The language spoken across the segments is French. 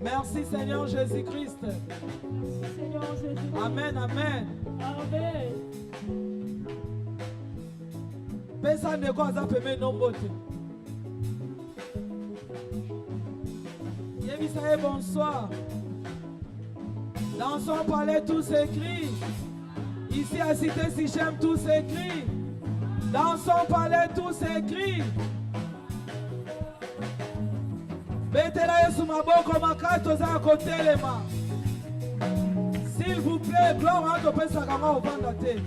Merci Seigneur Jésus-Christ. Amen, amen. Amen. Pesa ndeko azapeme nombote. Yebisaye bonsoir. Dans son palais tout s'écrit. Ici à Cité Sichem tout s'écrit. Dans son palais tout s'écrit. Betela Yesu maboko makato za kotelema. S'il vous plaît, gloire à Topesa kama ovanda te.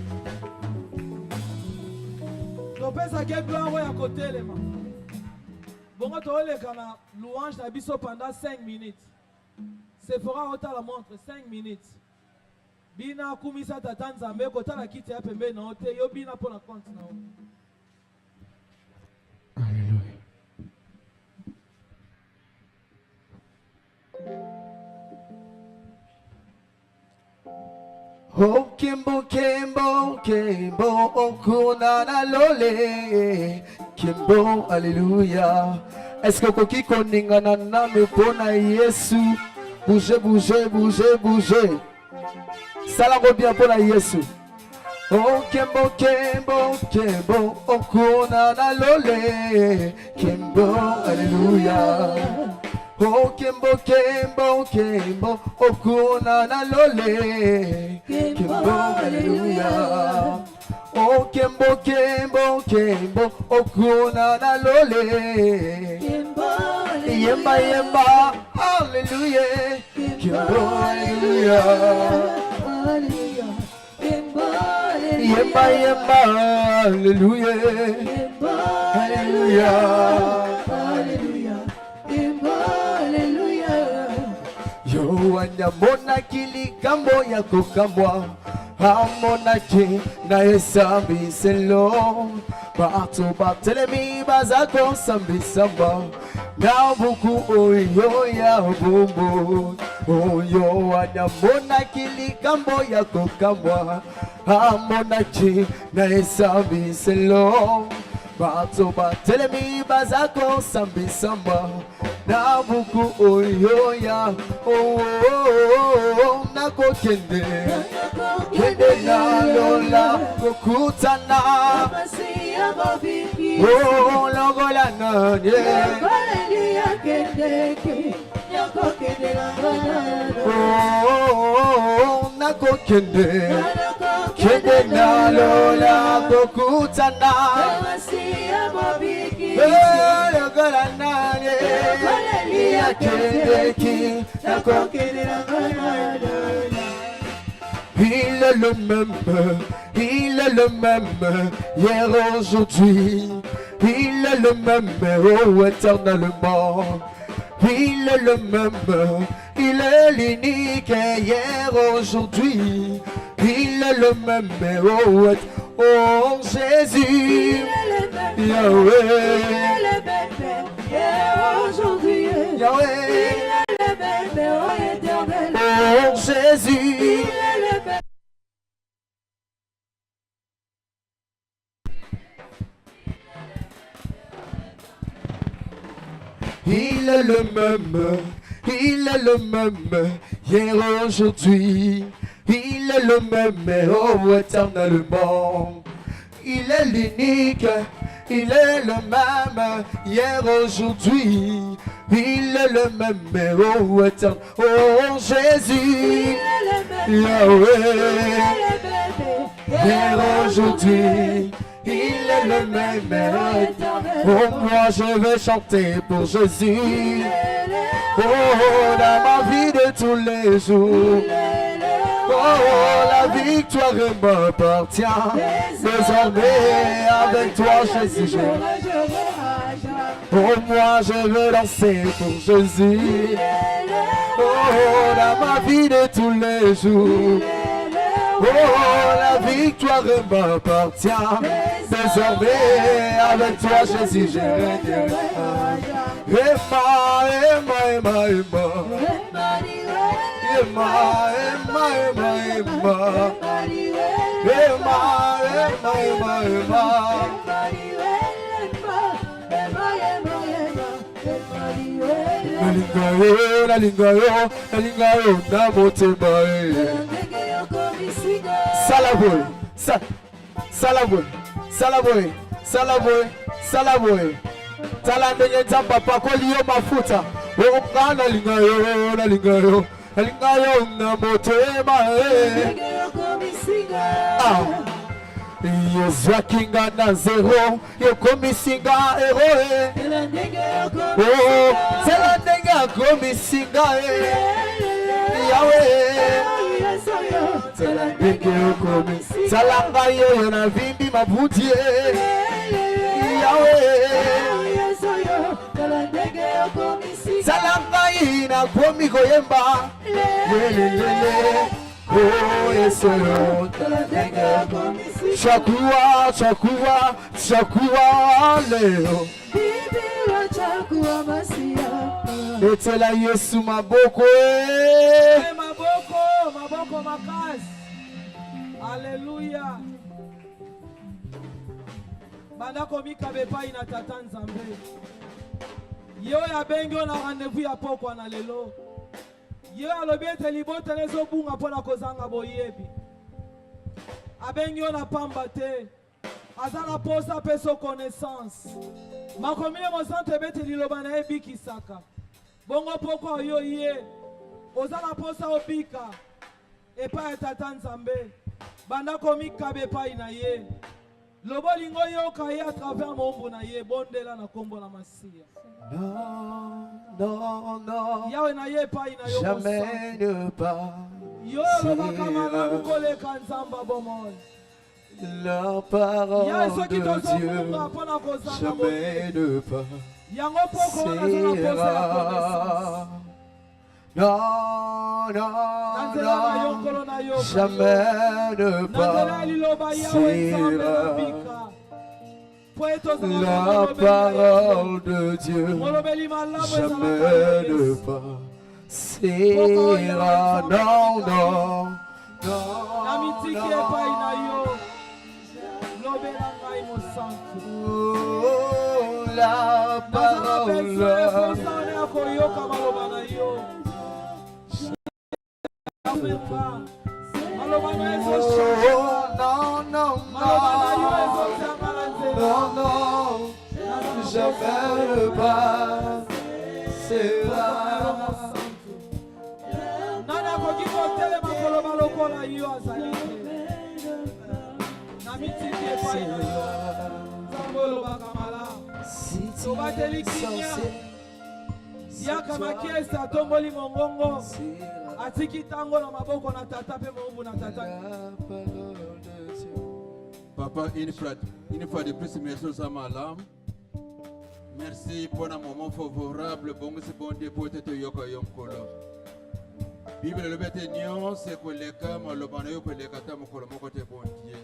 Topesa ke gloire ya kotelema. Bongo tooleka na louange na biso pendant 5 minutes. Sephora ota la montre 5 minutes. Bina kumisa tata Nzambe kota la kiti ya pembe na ote yo bina pona compte na o. Alléluia. Oh Kimbo Kimbo Kimbo okuna na lole Kimbo alléluia. Est-ce que koki koningana na me pona Yesu? Bougez bougez bougez bougez. Salango bien pona Yesu. Oh Kimbo Kimbo Kimbo okuna na lole Kimbo alléluia. Oh Kimbo Kimbo Kimbo okuna na lole Kimbo alléluia. Oh Kimbo Kimbo Kimbo okuna na lole yemba yemba alléluia Kimbo alléluia yemba yemba alléluia alléluia yo anyamona kilikambo ya kokambwa amonaki na esambi selo bato batelemi bazako sambi samba na buku oyo ya bumbu oyo anyamona kilikambo ya kokambwa amonaki na esambi selo bato batelemi bazako sambi samba na buku oyo ya nako kende kende na lola kokutana logola nanye nako kende kende na lola kokutana logola nanye il est le même, hier, aujourd'hui, il est le même, oh éternellement, il est le même, il est l'unique, hier, aujourd'hui, il est le même, oh Jésus, Yahweh, aujourd'hui, Yahweh, oh Jésus, il est le même, hier, aujourd'hui, il est le même, oh éternellement, il est l'unique, il est le même, hier, aujourd'hui, il est le même, oh éternel, oh Jésus, Yahweh, hier, aujourd'hui, il est le même, oh moi je vais chanter pour Jésus, oh dans ma vie de tous les jours, oh la victoire m'appartient, désormais avec toi Jésus, oh moi je veux danser pour Jésus, Oh, dans ma vie de tous les jours. Oh, la victoire m'appartient. Désormais, avec toi, Jésus, je règne. La lingayo, na motema. Salaboy. Talandenge nzamba pakoli yo mafuta. Okana lingayo, na motema. Yezwa kinga na zero, yokomisinga hero. Oh, talandenge akomisinga Yahweh. Salanga yo na vimbi mabudie Yahweh. Salanga ina komi koyemba lelelele. Oh Yesu yo. Chakua leo. Etela Yesu maboko maboko makasi. Alléluia. Banda komika bepai na tata Nzambe. Yo ya bengi na rendez-vous ya pokwa na lelo. Yo alobi ete libota nezo bunga mpona kozanga boyebi. Abengi na pamba te. Azana posa peso connaissance. Makomile mosante bete liloba na ebiki saka. Bongo pokwa yo ye. Ozana posa obika. Epa etata Nzambe. Banda komika bepai na ye. Lobo lingo yo kaye à travers mombo na ye bondela na kombo na masia. Non. Yawe na ye pai na yo. Jamais ne pas. Yo loba kamala mukole kanzamba bomol. La parole de Dieu, jamais ne pas. Non, jamais ne pas. La parole de Dieu, jamais ne pas. Oh, la parole. Non, jamais ne pas. C'est là. Papa, une fois de plus, merci aux Amalam. Merci pour un moment favorable. Bon, c'est bon Dieu pour te yoko yom kolo. Bible le bête nyon, c'est que les cam, le banayo, que les katam, que le moko te bon Dieu.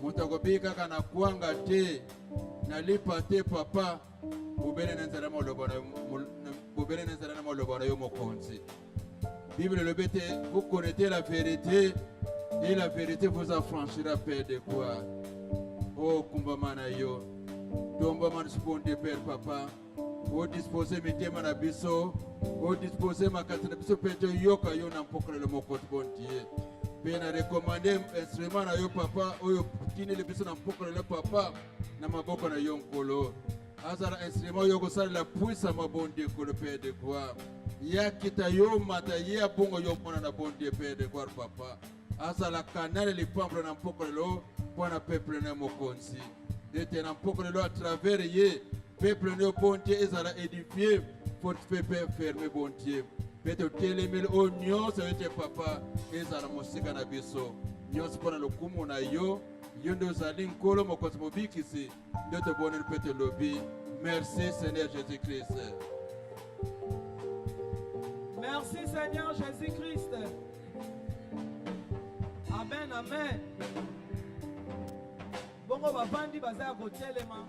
Moutagobika kana kuanga te, nalipa te papa, bubele nenzalama le banayo mokonzi. Bible le bête, vous connaissez la vérité. Et la vérité vous affranchira, Père de quoi? Oh, Kumbamana yo. Tombaman sponde, Père, Papa. Oh, disposer mes thèmes à biso. Oh, disposer ma catane biso, Père, yoka yo n'empokre le mot bon Dieu. Père, n'a recommandé instrument à yo, Papa. Oh, yo, kine le biso n'empokre le Papa. N'a ma boko na yon kolo. Azara instrument yo, ça la puissance, ma bon Dieu, que le Père de quoi? Ya kita yo, mata, ya bongo yo, mona na bon Dieu, Père de quoi, Papa. Asa la canal les pambres n'empokre l'eau pour un peuple ne mokonsi. D'être n'empokre l'eau à travers ye peuple ne bon Dieu et ça l'a édifié pour peuple fermer bon Dieu. Peut-être télémel au nyon ça veut dire papa et ça la musique na biso. Nyon c'est pour le kumu na yo yondo zalin kolo mokonsi mobiki si de te bonheur peut lobby. Merci Seigneur Jésus-Christ. Merci Seigneur Jésus-Christ. Amen, amen. Bongo bavandi bazaya kotelema.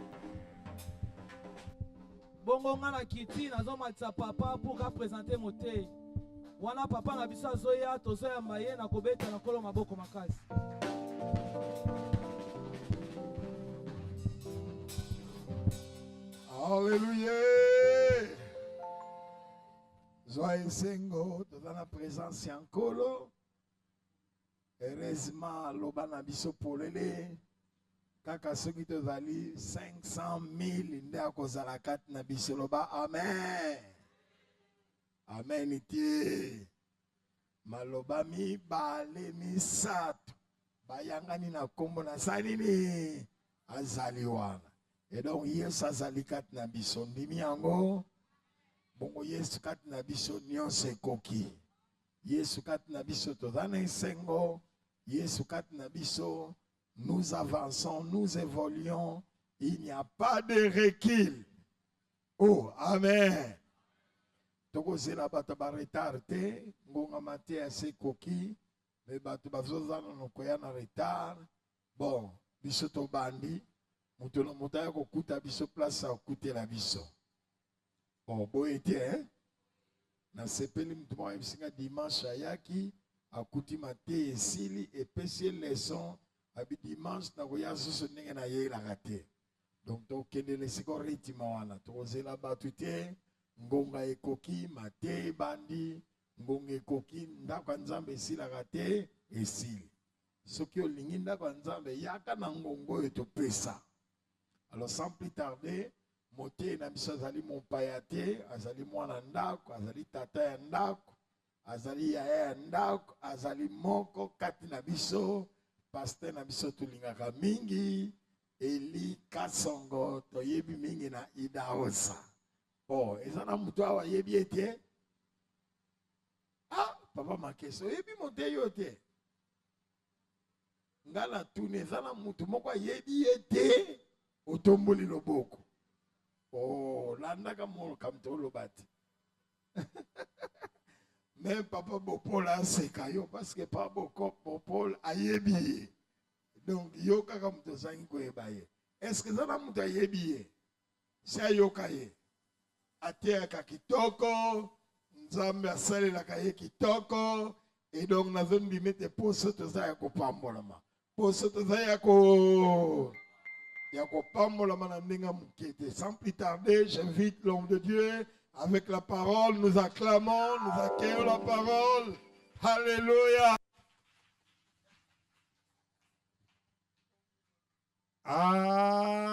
Bongo ngana kiti nazomatisa papa pour ka présenter moté. Wana papa na biso azoya tozoya maye na kobeta na kolo maboko makasi. Alléluia. Joyeux Sengo, dans la présence Yankolo. Heureusement, l'obana biso polele. Kaka soki tozali 500,000 nde akozala kati na biso loba amen. Amen ite. Maloba mibale misato. Bayangani na kombo na salini. Azali wana. Et donc Yesu azali kati na biso ndimi yango. Bongo Yesu kati na biso nyonso ekoki. Yesu kati na biso tozana esengo. Yesu kati na biso. Nous avançons, nous évoluons. Il n'y a pas de recul. Oh, amen. Tokozela bato ba retard te, ngonga mate ase koki, mais bato bazozana no koya na retard. Bon, biso to bandi, muto na muta ya kokuta biso place a kutela biso. Bon, boyete hein. Na sepeli mutu mwa bisinga dimanche ayaki, akuti mate esili epesi leçon. Abi dimanche na koya susu ndenge na ye la raté. Donc tokende lesiko ritima wana tokozela batu te ngonga ekoki mate bandi ngonga ekoki ndako nzambe esila raté esili. Soki olingi ndako nzambe yaka na ngongo etopesa. Alors sans plus tarder, moté na biso azali mopaya te, azali mwana ndako, azali tata ya ndako, azali yaya ya ndako, azali moko kati na biso. Pasteur na biso tulingaka mingi Eli Kasongo toyebi mingi na Idaosa. Oh, ezana mutu awa yebi ete. Ah, papa makeso yebi mote yote. Ngala tune ezana mutu moko yebi ete otomboli loboko. Oh, landaka mo kamtolo bati. Mais papa Bopol a sekayo parce que papa Bopol a yebi. Donc yo kaka muto zangi ko yebaye. Est-ce que ça na muto yebi? Sia yo kaye. Atea ka kitoko, nzambe asale la kaye kitoko et donc na zone bi mete poso to za ya ko pambolama. Poso to za ya ko pambolama na ndinga mukete. Sans plus tarder, j'invite l'homme de Dieu. Avec la parole, nous acclamons, nous accueillons la parole. Alléluia.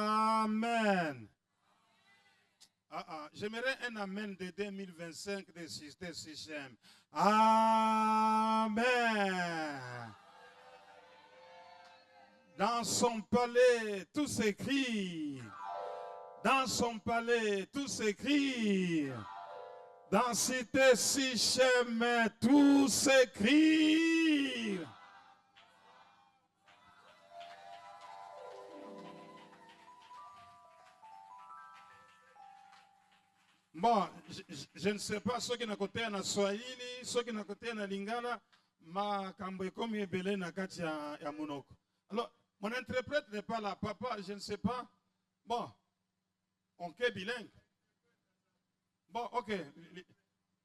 Amen. J'aimerais un amen de 2025 de Sister Sichem. Amen. Dans son palais, tout s'écrit. Dans son palais, tout s'écrit. Dans Cité Sichem, tout s'écrit. Bon, je ne sais pas ce qui n'a côté na Swahili, ce qui n'a côté na Lingala, ma kambo comme ebele na kati ya monoko. Alors, mon interprète n'est pas là, papa, je ne sais pas. Bon. On est bilingue. Bon, ok.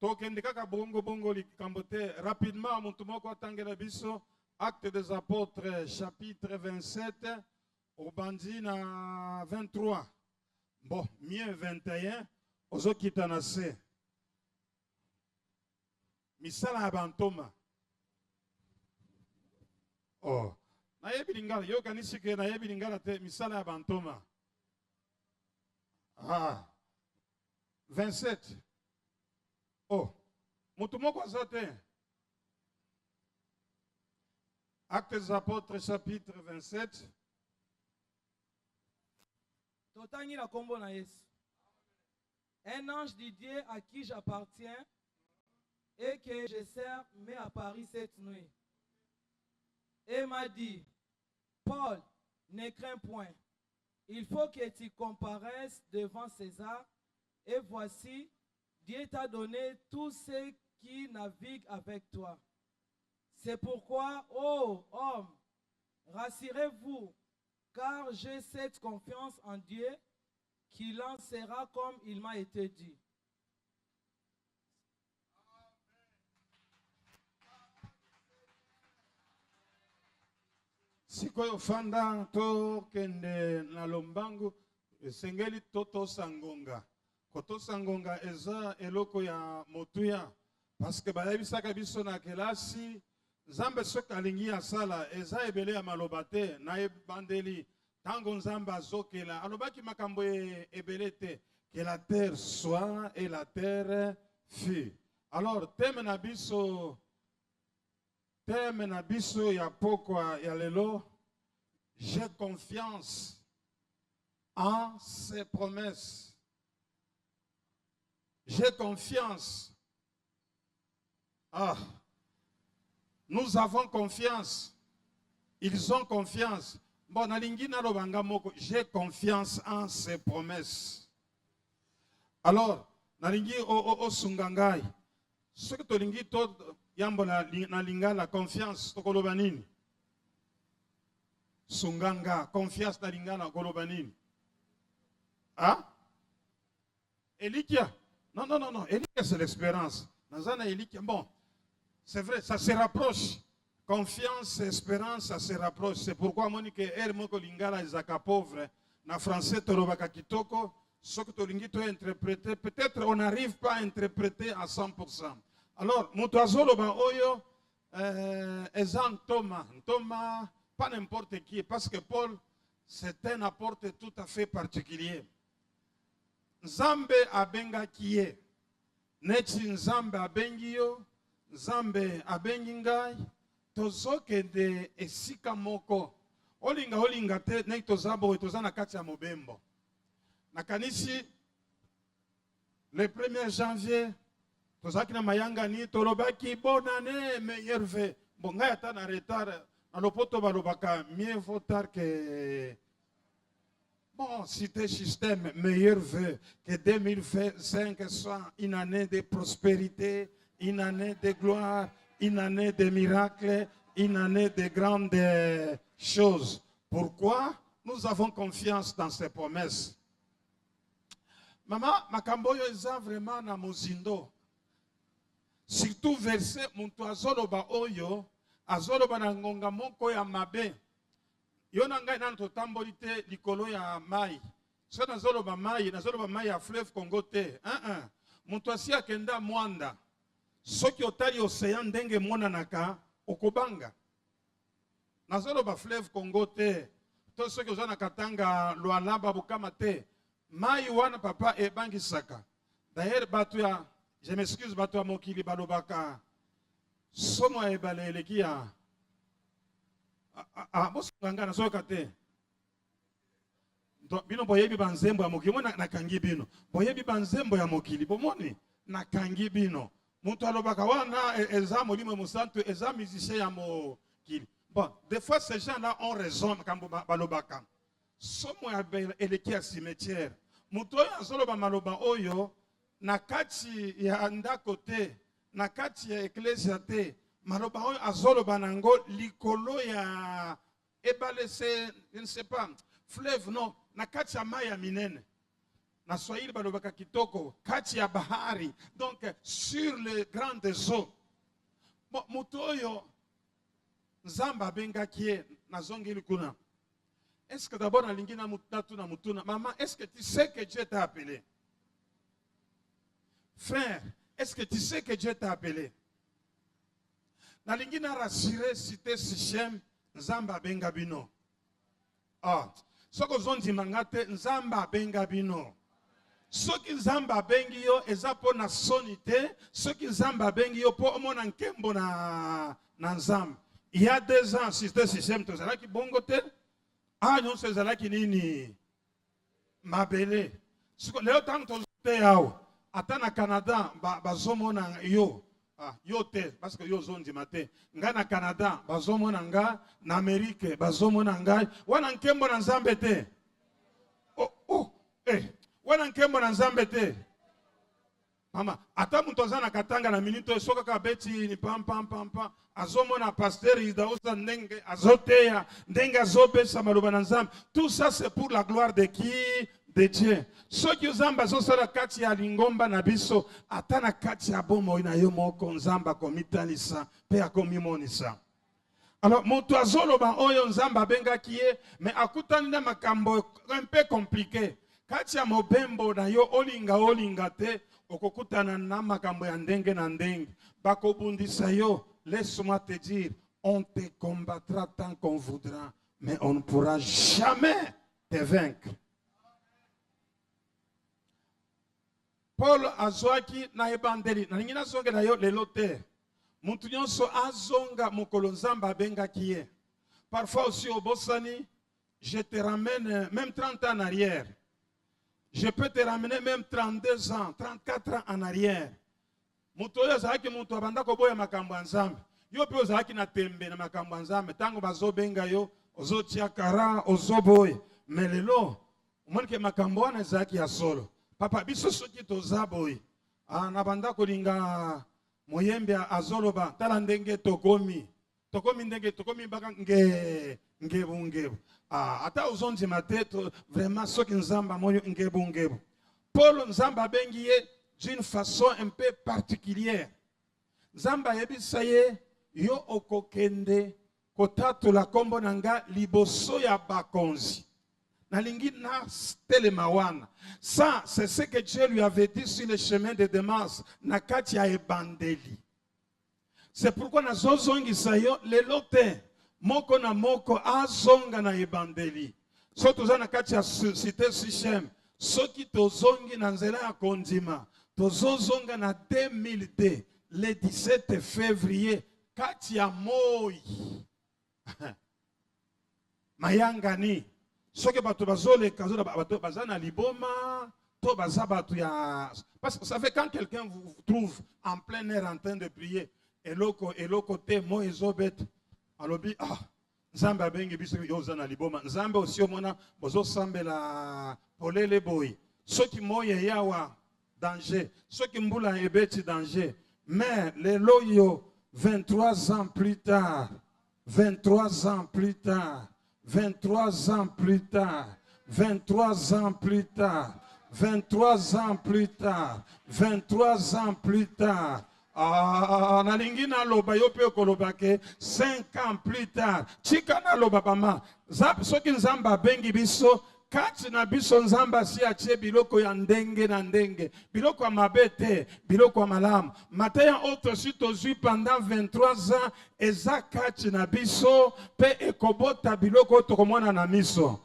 Tokendekaka bongo bongo li kambote rapidement montumoko tangela biso Actes des Apôtres chapitre 27 au bandi na 23. Bon, mieux 21 ozo kitanase. Misala bantoma. Oh. Na yebi lingala yo kanisike na yebi lingala te misala bantoma. Ah, 27. Oh, Moutoumoko Zate. Actes des Apôtres, chapitre 27. Totangi la kombo na Yesu. Un ange de Dieu à qui j'appartiens et que je sers m'est apparu cette nuit. Et m'a dit, Paul, ne crains point. Il faut que tu comparaisses devant César. Et voici, Dieu t'a donné tout ce qui navigue avec toi. C'est pourquoi, ô homme, rassurez-vous, car j'ai cette confiance en Dieu qu'il en sera comme il m'a été dit. Sikoyo fanda to kende na lombangu sengeli toto sangonga. Koto sangonga eza eloko ya motuya. Parce que bayebisaka biso na kelasi Nzambe soki alingi asala eza ebele ya malobate na ebandeli tango Nzambe azokela alobaki makambo ebele te que la terre soit et la terre fut. Alors thème na biso ya pokwa ya lelo, j'ai confiance en ses promesses. J'ai confiance. Ah, nous avons confiance. Ils ont confiance. Bon, j'ai confiance en ses promesses. Alors, nalingi o sungangai. Ce que tu lingi to yambo na lingala confiance to kolobanini. Sunganga confiance na lingala kolobanini. Ah? Elikia? Non. Elikia c'est l'expérience. Nazana Elikia. Bon, c'est vrai, ça se rapproche. Confiance, espérance, ça se rapproche. C'est pourquoi Monique Hermoko Lingala Isaka pauvre. Na français Torobaka Kitoko. Ce que tu as interprété, peut-être on n'arrive pas à interpréter à 100%. Alors, Moutouazoloba Oyo, Ezan Thomas, pas n'importe qui, parce que Paul, c'est un apport tout à fait particulier. Nzambe abenga kiye, nechi Nzambe abengio, Nzambe abengingai, tozoke de esika moko, olinga te, nek tozabo et tozana kati ya mobembo. Nakanisi, le 1er janvier, tozaki na mayanga ni tolobaki bonne année, meilleur vœu. Bon, nga yata na retard, na lopoto balobaka mieux vaut tard que... Bon, cité système, meilleur vœu, que 2025 soit une année de prospérité, une année de gloire, une année de miracles, une année de grandes choses. Pourquoi? Nous avons confiance dans ces promesses. Maman, makamboyo eza vraiment na mozindo. Surtout verset muntu azoloba oyo, azoloba na ngonga moko ya mabe. Yo na ngai nanu totamboli te likolo ya mai. So nazoloba mai ya fleuve Congo te. Muntu asi akenda mwanda. Soki otali océan ndenge monanaka, okobanga. Nazoloba fleuve Congo te. To soki oza na Katanga, Lualaba, Bukama te. Mai wana papa ebangi saka. D'ailleurs batu ya, je m'excuse batu ya mokili balobaka. Somo ya ebale eleki ya. Bosunganga na soka te. Bino boyebi banzembo ya mokili. Mona nakangi bino. Boyebi banzembo ya mokili. Bomoni nakangi bino. Muntu alobaka wana eza molimo musantu eza musicien ya mokili. Bon, des fois ces gens-là ont raison quand balobaka. Somo ya eleki ya cimetière. Muto oyo azoloba maloba oyo na kati ya ndako te, na kati ya eklesia te, maloba oyo azoloba nango likolo ya ebale se, je ne sais pas, fleuve non, na kati ya mai ya minene. Na Swahili balobaka kitoko, kati ya bahari, donc sur les grandes eaux. Bon, muto oyo Nzambe abengaki ye na zongeli kuna. Est-ce que d'abord, maman, est-ce que tu sais que Dieu t'a appelé? Frère, est-ce que tu sais que Dieu t'a appelé? Nalingi na rassuré cité Sichem, Nzamba Bengabino. Ah, soko zondi mangate, Nzamba Bengabino. Soki Nzamba Bengio, ezapo na sonité, soki Nzamba Bengio, po omona nkembo na Nzamba. Il y a 2 ans, cité Sichem, tozala ki bongote. Ah non, c'est là qui nini mabele. Leo tanto te yao. Ata na Canada bazomona yo. Yo te parce que yo zondi mate. Nga na Canada bazomona nga, na Amerique bazomona nga. Wana nkembo na Nzambe te. Wana nkembo na Nzambe te. Mama, ata mutu aza na katanga na minute soka ka beti ni pam pam pam pam. Azomona pasteur Idaousa ndenge azoteya, ndenge azobesa maloba na Nzambe. Tout ça c'est pour la gloire de qui? De Dieu. Soki Nzambe azosala kati ya lingomba na biso, ata na kati ya bomoi na yo moko Nzambe akomitalisa pe akomimonisa. Alors, moto azoloba oyo Nzambe abengaki ye, mais akutani na makambo un peu compliqué. Kati ya mobembo na yo olinga te, okokutana na makambo ya ndenge na ndenge. Bakobundisa yo, laisse-moi te dire, on te combattra tant qu'on voudra, mais on ne pourra jamais te vaincre. Paul azwaki na ebandeli, na ningina zonge na yo lelo te. Mutu nyonso azonga mokolo Nzambe abengaki ye. Parfois aussi au Bosani, je te ramène même 30 ans en arrière. Je peux te ramener même 32 ans, 34 ans en arrière. Mutu oyo azalaki mutu abanda koboya makambo ya Nzambe. Yo pe ozalaki na tembe na makambo ya Nzambe. Tango bazobenga yo, ozotia kara, ozoboye. Mais lelo, omoni ke makambo wana ezalaki ya solo. Papa biso soki toza boye. Na banda kolinga moyembe azoloba tala ndenge tokomi baka ngebu ata uzonzima te vraiment soki Nzamba moyo ngebu. Paul Nzamba abengi ye d'une façon un peu particulière. Nzamba yebisa ye yo okokende kotatola kombo nanga liboso ya bakonzi. Ça, c'est ce que Dieu lui avait dit sur le chemin de Damas, Nakatia et Bandeli. C'est pourquoi na zozongi sayo le lote moko na moko azonga na ebandeli. So toza na kati ya cité Sichem, soki tozongi na nzela ya kondima, tozozonga na 2002, le 17 février, kati ya moi. Mayangani. Soki bato bazole kazo bato bazana liboma to bazabatu ya parce que ça fait quand quelqu'un vous trouve en plein air en train de prier et l'autre te mo ezobet alobi Nzambe abengi biso yo zana liboma Nzambe aussi omona bozo sambela polele boy soki moye yawa danger soki mbula ebeti danger mais le loyo 23 ans plus tard 23 ans plus tard 23 ans plus tard, 23 ans plus tard, 23 ans plus tard, 23 ans plus tard. Nalingi na loba yo pe kolobake 5 ans plus tard. Chika na loba bama. Soki Nzamba bengi biso kati na biso Nzamba si atie biloko ya ndenge na ndenge. Biloko ya mabete, biloko ya malamu. Mateya oto si tozui pendant 23 ans eza kati na biso pe ekobota biloko tokomona na miso.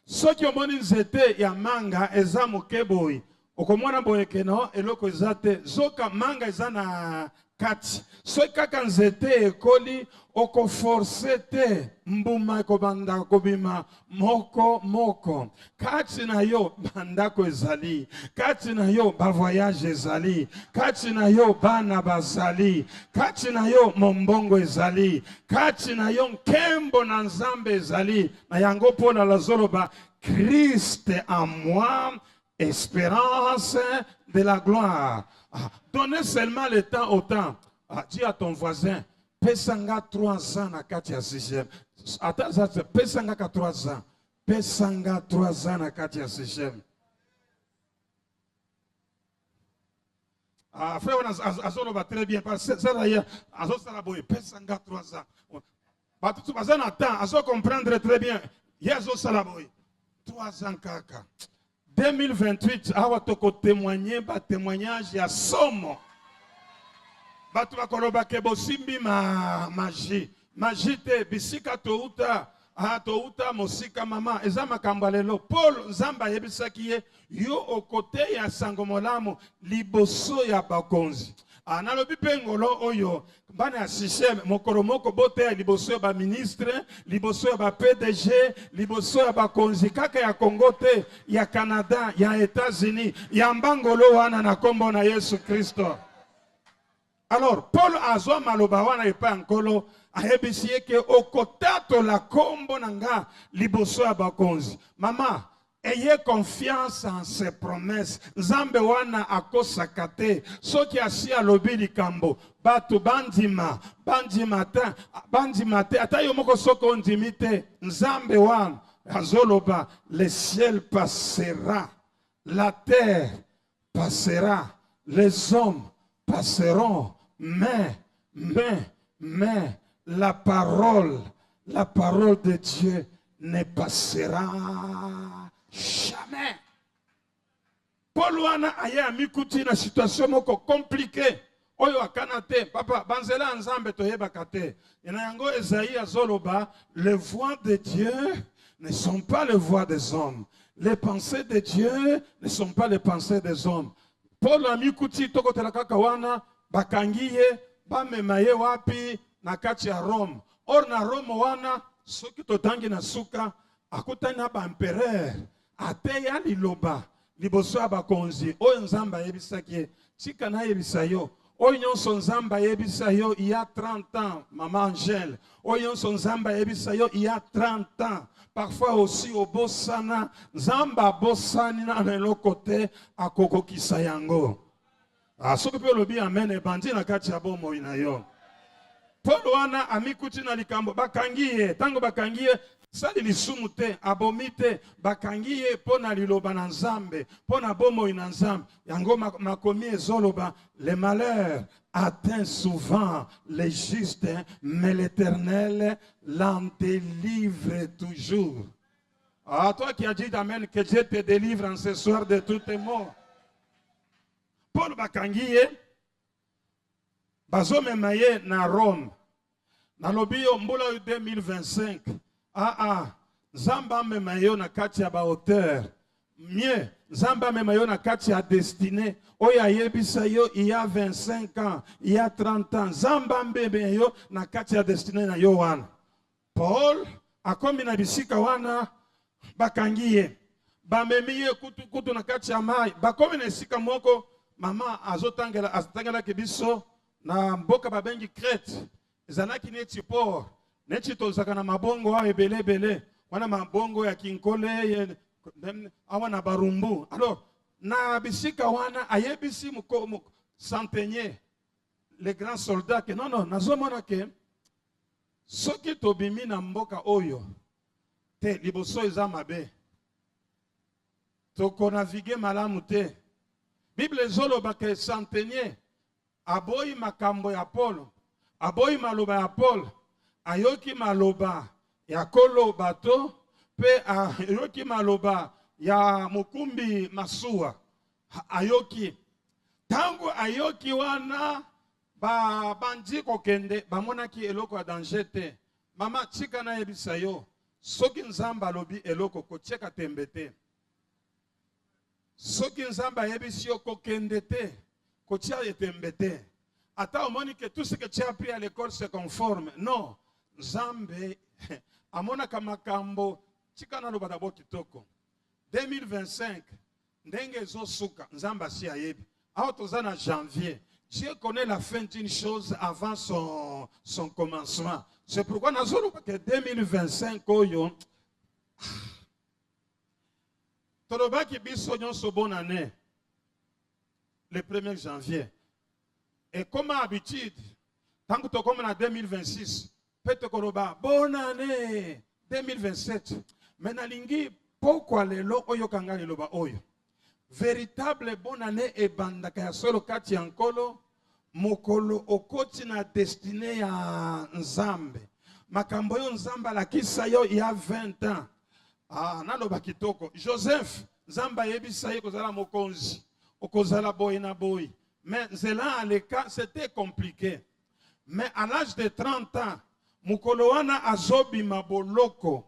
Soki omoni nzete ya manga eza mokeboyi. Okomona boyekeno eloko eza te. Zoka manga eza na kati. Soki kaka nzete ekoli oko force te mbuma ekobanda kobima moko kati na yo bandako ezali kati na yo ba voyage ezali kati na yo bana bazali kati na yo mombongo ezali kati na yo nkembo na Nzambe ezali na yango pona la zoloba Christ en moi espérance de la gloire. Donnez seulement le temps au temps. Dis à ton voisin, pesanga 3 ans na kati ya 6e. Attends, pesanga 3 ans. Pesanga 3 ans na kati ya 6e. Frère, on va très bien. Parce que ça d'ailleurs, azo salaboye, pesanga 3 ans. Batutu bazana attend, azo comprendre très bien. Yezo salaboye. 3 ans kaka. 2028, awa toko témoigner, ba témoignage ya somo. Batu bakoloba ke bosimbi magie. Magie te bisika touta, touta mosika mama, eza makambo lelo. Paul Nzamba yebisaki ye yo okote ya sango molamu liboso ya bakonzi. Nalobi pengolo oyo bana ya Sichem mokolo moko bote ya liboso ya ba ministre, liboso ya ba PDG, liboso ya ba konzi kaka ya Congo te, ya Canada, ya États-Unis, ya mbangolo wana na kombo na Yesu Kristo. Alors Paul azwa maloba wana epa nkolo ayebisi ke okotato la kombo nanga liboso ya ba konzi. Mama ayez confiance en ses promesses. Nzambe wana akosaka te. Soki asi alobi likambo, bato bandima te. Ata yo moko soko ondimi te. Nzambe wana azoloba, le ciel passera, la terre passera, les hommes passeront, mais la parole de Dieu ne passera jamais. Paul wana aya mikuti na situation moko compliquée. Oyo akana te, papa, banzela nzambe toyebaka te. Yana yango Esaïe azoloba, les voies de Dieu ne sont pas les voies des hommes. Les pensées de Dieu ne sont pas les pensées des hommes. Paul amikuti toko telakaka wana, bakangiye, bamemaye wapi, na kati ya Rome. Or na Rome wana, soki totangi na suka, akutani na ba empereur, ateya liloba, liboso ya bakonzi, oyo nzamba yebisaki, tika na yebisa yo. Oyo nyonso nzamba yebisa yo, il y a 30 ans, maman Angèle. Oyo nyonso nzamba yebisa yo, il y a 30 ans. Parfois aussi au Bosana, Zamba Bosani na le côté à Koko Kisayango. Ah, ce que peut le bien amen et bandi na kati abo moina yo. Paul wana amikuti na likambo bakangiye, tango bakangiye sali lisumute, abomite, bakangiye pona liloba na nzambe, pona bomo ina nzambe. Yango makomi ezoloba, les malheurs atteint souvent les justes, mais l'Éternel l'en délivre toujours. Ah, toi qui as dit amen, que Dieu te délivre en ce soir de tous tes maux. Paul bakangiye, bazomemaye na Rome. Na lobio mbula 2025. Zamba memayo na kati ya ba hauteur. Mieux, Zamba memayo na kati ya destinée. Oya yebisa yo il y a 25 ans, il y a 30 ans. Zamba mbebe yo na kati ya destinée na yo wana. Paul akomi na bisika wana bakangiye. Bamemiye kutu na kati ya mai. Bakomi na bisika moko mama azotangela kibiso na mboka babengi Crete. Zanaki neti port. Neti tozaka na mabongo wa ebele. Wana mabongo ya kinkole awana barumbu. Alors na bisika wana ayebisi muko centenier les grands soldats que non nazomona ke soki tobimi na mboka oyo te liboso eza mabe toko naviguer malamu te. Bible ezoloba ke centenier aboyi makambo ya Paul, aboyi maloba ya Paul, ayoki maloba ya kolo bato, pe ayoki maloba ya mukumbi masuwa, ayoki. Tango ayoki wana, bandi kokende, bamonaki eloko ya danger te. Mama chika na yebisa yo, soki nzamba lobi eloko kocheka tembete. Soki nzamba yebisi yo kokende te, kochia etembete. Ata omoni que tout ce que tu as appris à l'école se conforme. Non. Nzambe, amona kamakambo, chika na loba dabo kitoko. 2025, ndenge zo suka, nzamba si ayebi. Aotozana janvier. Dieu connaît la fin d'une chose avant son commencement. C'est pourquoi nous avons que 2025 oyo. Torobaki biso nyonso bonne année. Le 1er janvier. Et comme habitude, tant que tu comme en 2026, peut-être que bonne année 2027. Mais nalingi pourquoi le lo oyo kanga le loba oyo. Véritable bonne année et bandaka ya solo kati ankolo mokolo okoti na destiné ya nzambe. Makambo yo nzamba la kisa yo il y a 20 ans. Ah naloba kitoko. Joseph nzamba yebisa ye kozala mokonzi. Okozala boy na boy. Mais cela, à l'écart, c'était compliqué. Mais à l'âge de 30 ans, Mukolowana azobi maboloko.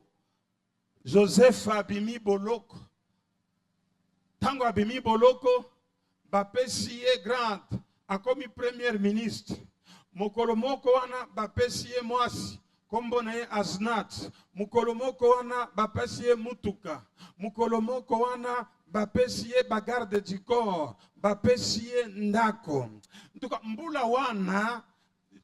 Joseph abimi boloko. Tango abimi boloko, bapesiye grande, a commis premier ministre. Mukolomoko wana bapesiye mwasi. Kombonaye Aznat. Mukolomoko wana bapesiye mutuka. Mukolomoko wana bapesiye bagarde du corps, bapesiye ndako. En tout cas, mbula wana,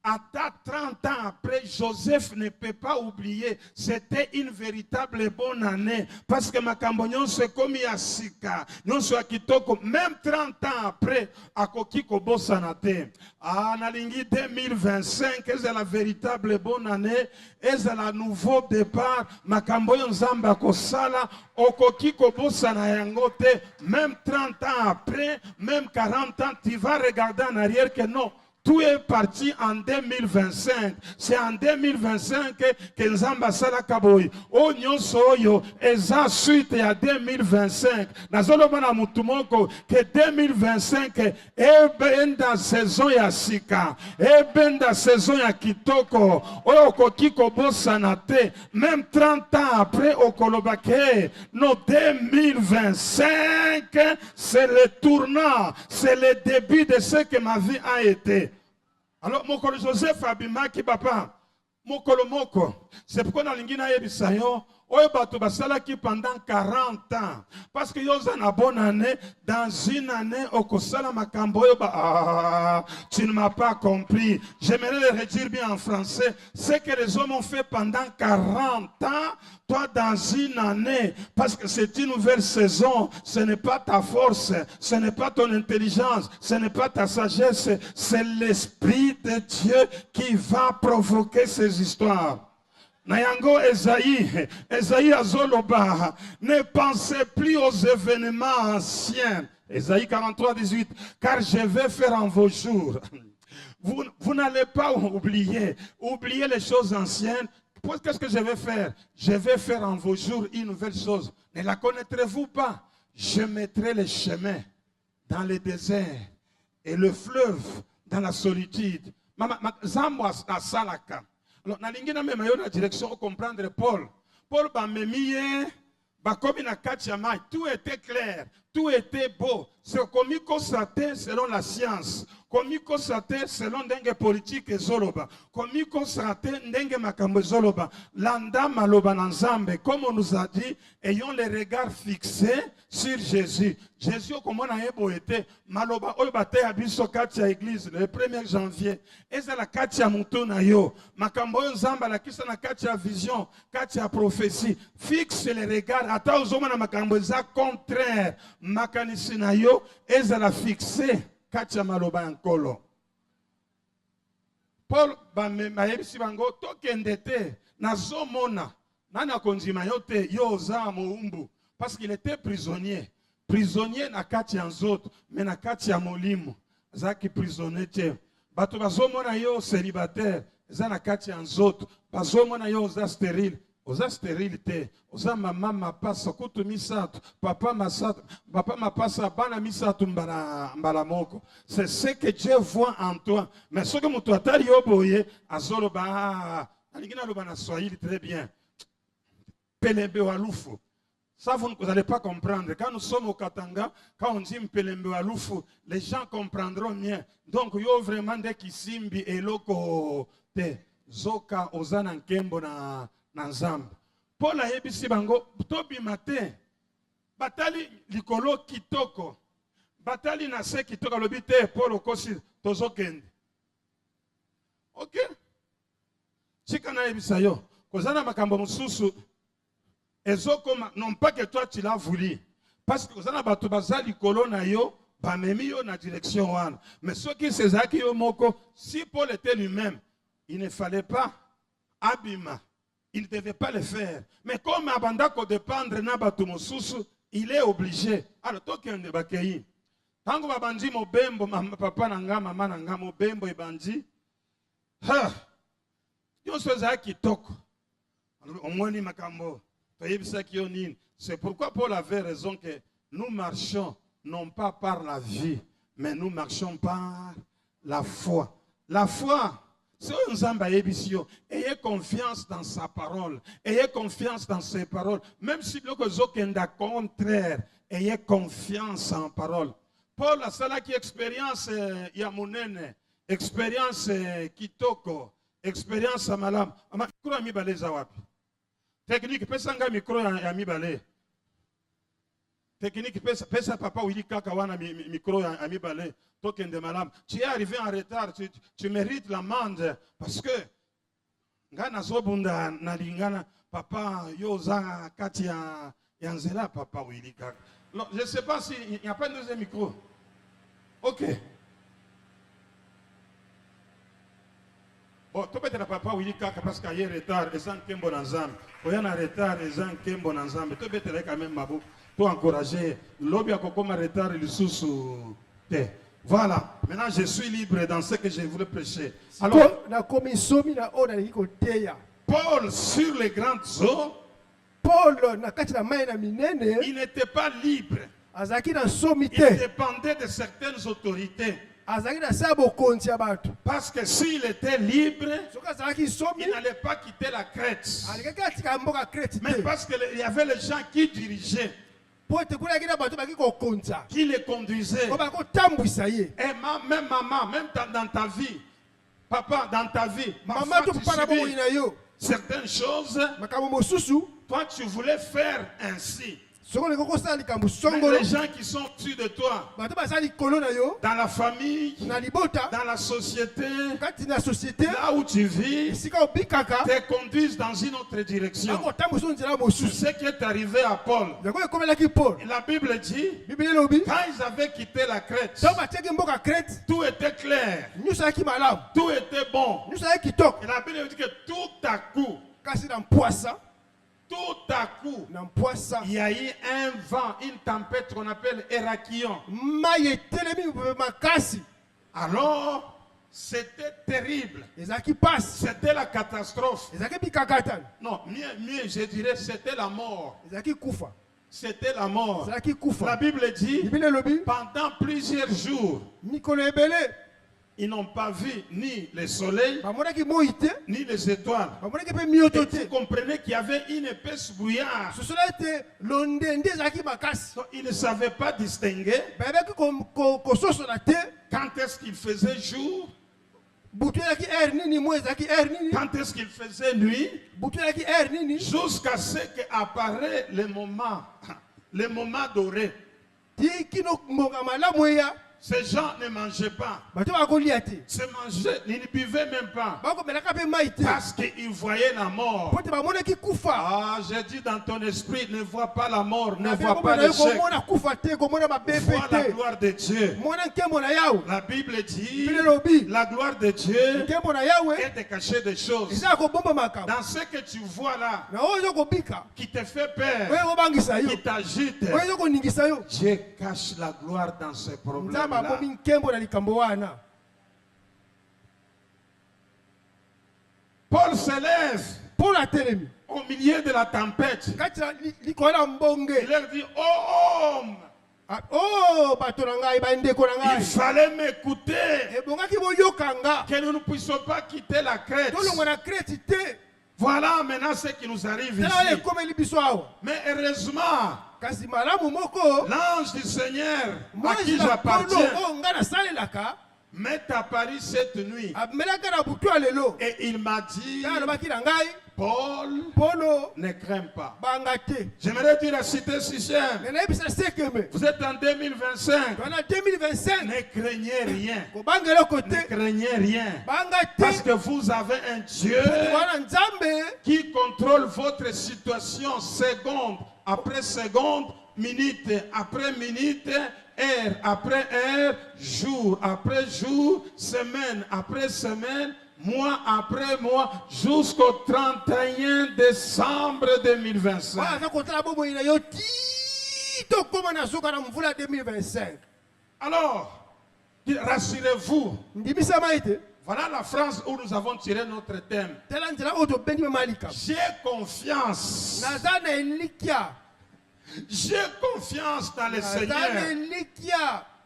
ata 30 ans après Joseph ne peut pas oublier, c'était une véritable bonne année. Parce que makambo nyonso ekomi ya sika, nyonso ya kitoko, même 30 ans après, akoki kobosana te. Ah, nalingi 2025, c'est la véritable bonne année, et c'est la nouveau départ. Makambo yo nzamba kosala, okoki kobosana yango te. Même 30 ans après, même 40 ans, tu vas regarder en arrière que non. Tout est parti en 2025. C'est en 2025 que Nzamba Sala Kaboy. O nyonso yo eza suite à 2025. Nazoloba na mutumoko que 2025 ebenda saison ya sika. Ebenda saison ya kitoko. O koki kobosana te. Même 30 ans après okolobake. Non, 2025 c'est le tournant. C'est le début de ce que ma vie a été. Alors, mokolo Joseph abimaki papa, mokolo moko, c'est pourquoi dans l'ingina yebisayo, oyo bato basalaki pendant 40 ans. Parce que yoza na bonne année, dans une année, okosala makambo yo ba, tu ne m'as pas compris. J'aimerais le redire bien en français. Ce que les hommes ont fait pendant 40 ans, toi dans une année, parce que c'est une nouvelle saison, ce n'est pas ta force, ce n'est pas ton intelligence, ce n'est pas ta sagesse, c'est l'Esprit de Dieu qui va provoquer ces histoires. Nayango Esaïe azoloba, ne pensez plus aux événements anciens. Esaïe 43, 18, car je vais faire en vos jours. Vous n'allez pas oublier les choses anciennes. Qu'est-ce que je vais faire? Je vais faire en vos jours une nouvelle chose. Ne la connaîtrez-vous pas? Je mettrai les chemins dans le désert et le fleuve dans la solitude. Zambwa asalaka. Alors, nalingi na mema yo na direction comprendre Paul. Paul bamemiye bakomi na kati ya mai. Tout était clair, tout était beau. C'est comme constaté selon la science. Comme constaté selon ndenge politique zoloba. Comme constaté ndenge makambo zoloba. Landa maloba na Nzambe. Comme on nous a dit, ayons les regards fixés sur Jésus. Jésus, comme on a été, maloba oyo bate abiso kati ya église le 1er janvier. Eza la kati ya mutu na yo. Makambo yo Nzamba la kisa na kati ya vision, kati ya prophétie. Fixe les regards. Ata ozoma na makambo eza contraire. Makanisi na yo, eza la fixé. Katia maloba yankolo. Paul mayebisi bango tokende te nazomona nana konzima yote yoza moumbu parce qu'il était prisonnier na kati ya nzoto mais na kati ya molimo zaki prisonnier te bato bazomona yo célibataire za na kati ya nzoto bazomona yo za stérile oza stérilité, oza mama mapasa kutu misatu, papa mapasa bana misatu mbala moko. C'est ce que Dieu voit en toi. Mais ce que mutu atari yoboye, azolo ba, aligina loba na Swahili très bien. Pelembe walufu. Ça, vous n'allez pas comprendre. Quand nous sommes au Katanga, quand on dit Mpelembe walufu, les gens comprendront bien. Donc, yo vraiment de kisimbi eloko te. Zoka ozana nkembo na Nzambe. Paul ayebisi bango tobi matin batali likolo kitoko batali na se kitoko lobite Paul okosi tozokende. OK? Chika na yebisa yo kozana makambo mususu ezokoma non pas que toi tu l'as voulu parce que kozana bato bazali likolo na yo bamemi yo na direction wana mais ceux qui sezaki yo moko si Paul était lui-même il ne fallait pas abima. Il ne devait pas le faire. Mais comme Abandako dépendre Nabatou Mosusu, il est obligé. Alors, toi qui es un débakéi, tant que Babandi Mobembo, papa Nanga, maman Nanga, Mobembo et Bandi, c'est pourquoi Paul avait raison que nous marchons non pas par la vie, mais nous marchons par la foi. La foi. Ayez confiance dans sa parole. Ayez confiance dans ses paroles. Même si le contraire, ayez confiance en parole. Paul a ça qui expérience yamunene, expérience kitoko, expérience malam. Micro ami balé zawapi. Technique pesanga micro ami balé. Technique pesa papa wili kaka wana micro ami balé. Tu es arrivé en retard, tu mérites l'amende parce que nga nazobunda na lingana papa yo oza kati ya nzela papa Willy kaka. Je ne sais pas s'il n'y a pas un deuxième micro. Ok. Bon, tu peux être papa Willy kaka parce qu'il y a retard et sans kembo na nzambe. Il y a un retard et sans kembo na nzambe. Tu peux être quand même mabo. Tu encourager. L'objet a comme retard et le sous te. Voilà. Maintenant, je suis libre dans ce que je voulais prêcher. Alors, Paul sur les grandes eaux, il n'était pas libre. Il dépendait de certaines autorités. Parce que s'il était libre, il n'allait pas quitter la Crète. Mais parce qu'il y avait les gens qui dirigeaient, qui les conduisaient. Et même maman, même dans ta vie, papa, dans ta vie, parfois tu subis certaines choses, toi tu voulais faire ainsi. Mais les gens qui sont au-dessus de toi, dans la famille, dans la société, là où tu vis, te conduisent dans une autre direction. C'est ce qui est arrivé à Paul. La Bible dit, quand ils avaient quitté la Crète, tout était clair, tout était bon. Et la Bible dit que tout à coup, il y a eu un vent, une tempête qu'on appelle Hérakion. Alors, c'était terrible. C'était la catastrophe. Non, mieux je dirais, c'était la mort. C'était la mort. La Bible dit, pendant plusieurs jours, ils n'ont pas vu ni le soleil, ni les étoiles. Et vous comprenez qu'il y avait une épaisse brouillard. Ils ne savaient pas distinguer quand est-ce qu'il faisait jour, quand est-ce qu'il faisait nuit, jusqu'à ce qu'apparaît le moment doré. Ces gens ne mangeaient pas. Se mangeaient, ils ne buvaient même pas. Parce qu'ils voyaient la mort. Ah, j'ai dit dans ton esprit, ne vois pas la mort, ne vois pas l'échec. Vois la gloire de Dieu. La Bible dit, la gloire de Dieu est de cacher des choses. Dans ce que tu vois là, qui te fait peur, qui t'agite, Dieu cache la gloire dans ce problème. Paul se lève au milieu de la tempête. Il leur dit, oh homme, il fallait m'écouter, que nous ne puissions pas quitter la Crète. Voilà maintenant ce qui nous arrive ici. Mais heureusement, l'ange du Seigneur à qui j'appartiens m'est apparu cette nuit. Et il m'a dit, Paul, ne crains pas. J'aimerais dire à Cité Sichem, vous êtes en 2025. Ne craignez rien. Ne craignez rien. Parce que vous avez un Dieu qui contrôle votre situation seconde après seconde, minute après minute, heure après heure, jour après jour, semaine après semaine, mois après mois, jusqu'au 31 décembre 2025. Alors, rassurez-vous, voilà la phrase où nous avons tiré notre thème. J'ai confiance. J'ai confiance dans le Seigneur.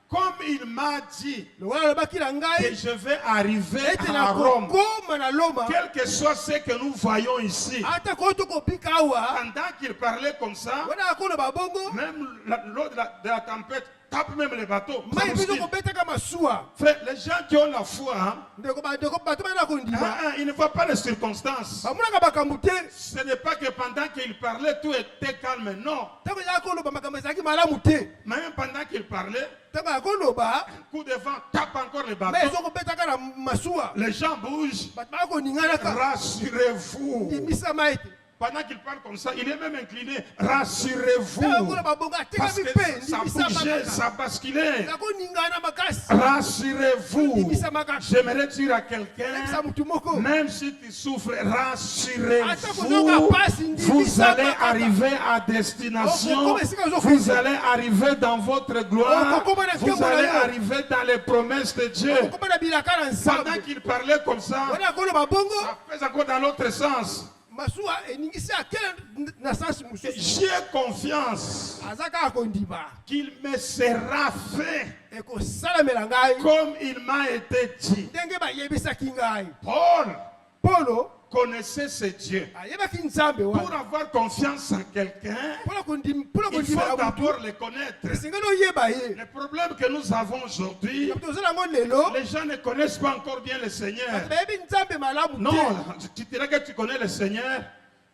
Comme il m'a dit que je vais arriver à Rome, quel que soit ce que nous voyons ici, pendant qu'il parlait comme ça, même l'eau de la tempête, tape même les bateaux. Ça mai bouscule. biso kobetaka masuwa Frère, les gens qui ont la foi, hein, ndeko bato bana kondima ils ne voient pas les circonstances. bamonaka makambo te Ce n'est pas que pendant qu'il parlait, tout était calme. Non. ntango ezalaka koloba makambo ezalaki malamu te Même pendant qu'il parlait, ntango ya koloba un coup de vent tape encore les mai bateaux. ezokobetaka na masuwa Les gens bougent. bato baka koninganaka Rassurez-vous. ndimisama ete Pendant qu'il parle comme ça, il est même incliné. ntango Rassurez-vous. koloba bongo Parce atekami que mpe ça ndimisama bougeait, kaka ça basculait. eza koningana makasi Rassurez-vous. ndimisama kaka J'aimerais dire à ebisa quelqu'un, motu moko même si tu souffres, Ata rassurez-vous. konoka pasi Vous ndimisa allez kaka. arriver à destination. Okokoma esika Vous ozokende. allez arriver dans votre gloire. Okokoma na Vous nkembo na allez yo. arriver dans les promesses de Dieu. okoma na bilaka na Pendant nzambe qu'il parlait comme ça, wana koloba bongo ça fait encore dans l'autre sens. masuwa eningisi akele na sansi mosusu J'ai confiance aza kaka kondima qu'il me sera fait ekosalamela ngai comme il m'a été dit. ndenge bayebisaki ngai Paul polo connaissait ce Dieu. ayebaki nzambe Pour wana avoir confiance en quelqu'un, mpona il faut kondimela motu d'abord le connaître. esengeli oyeba ye Le problème que nous avons aujourd'hui, tozala yango lelo les gens ne connaissent pas encore bien le bato Seigneur. bayebi nzambe malamu Non, te tu dirais que tu connais le Seigneur.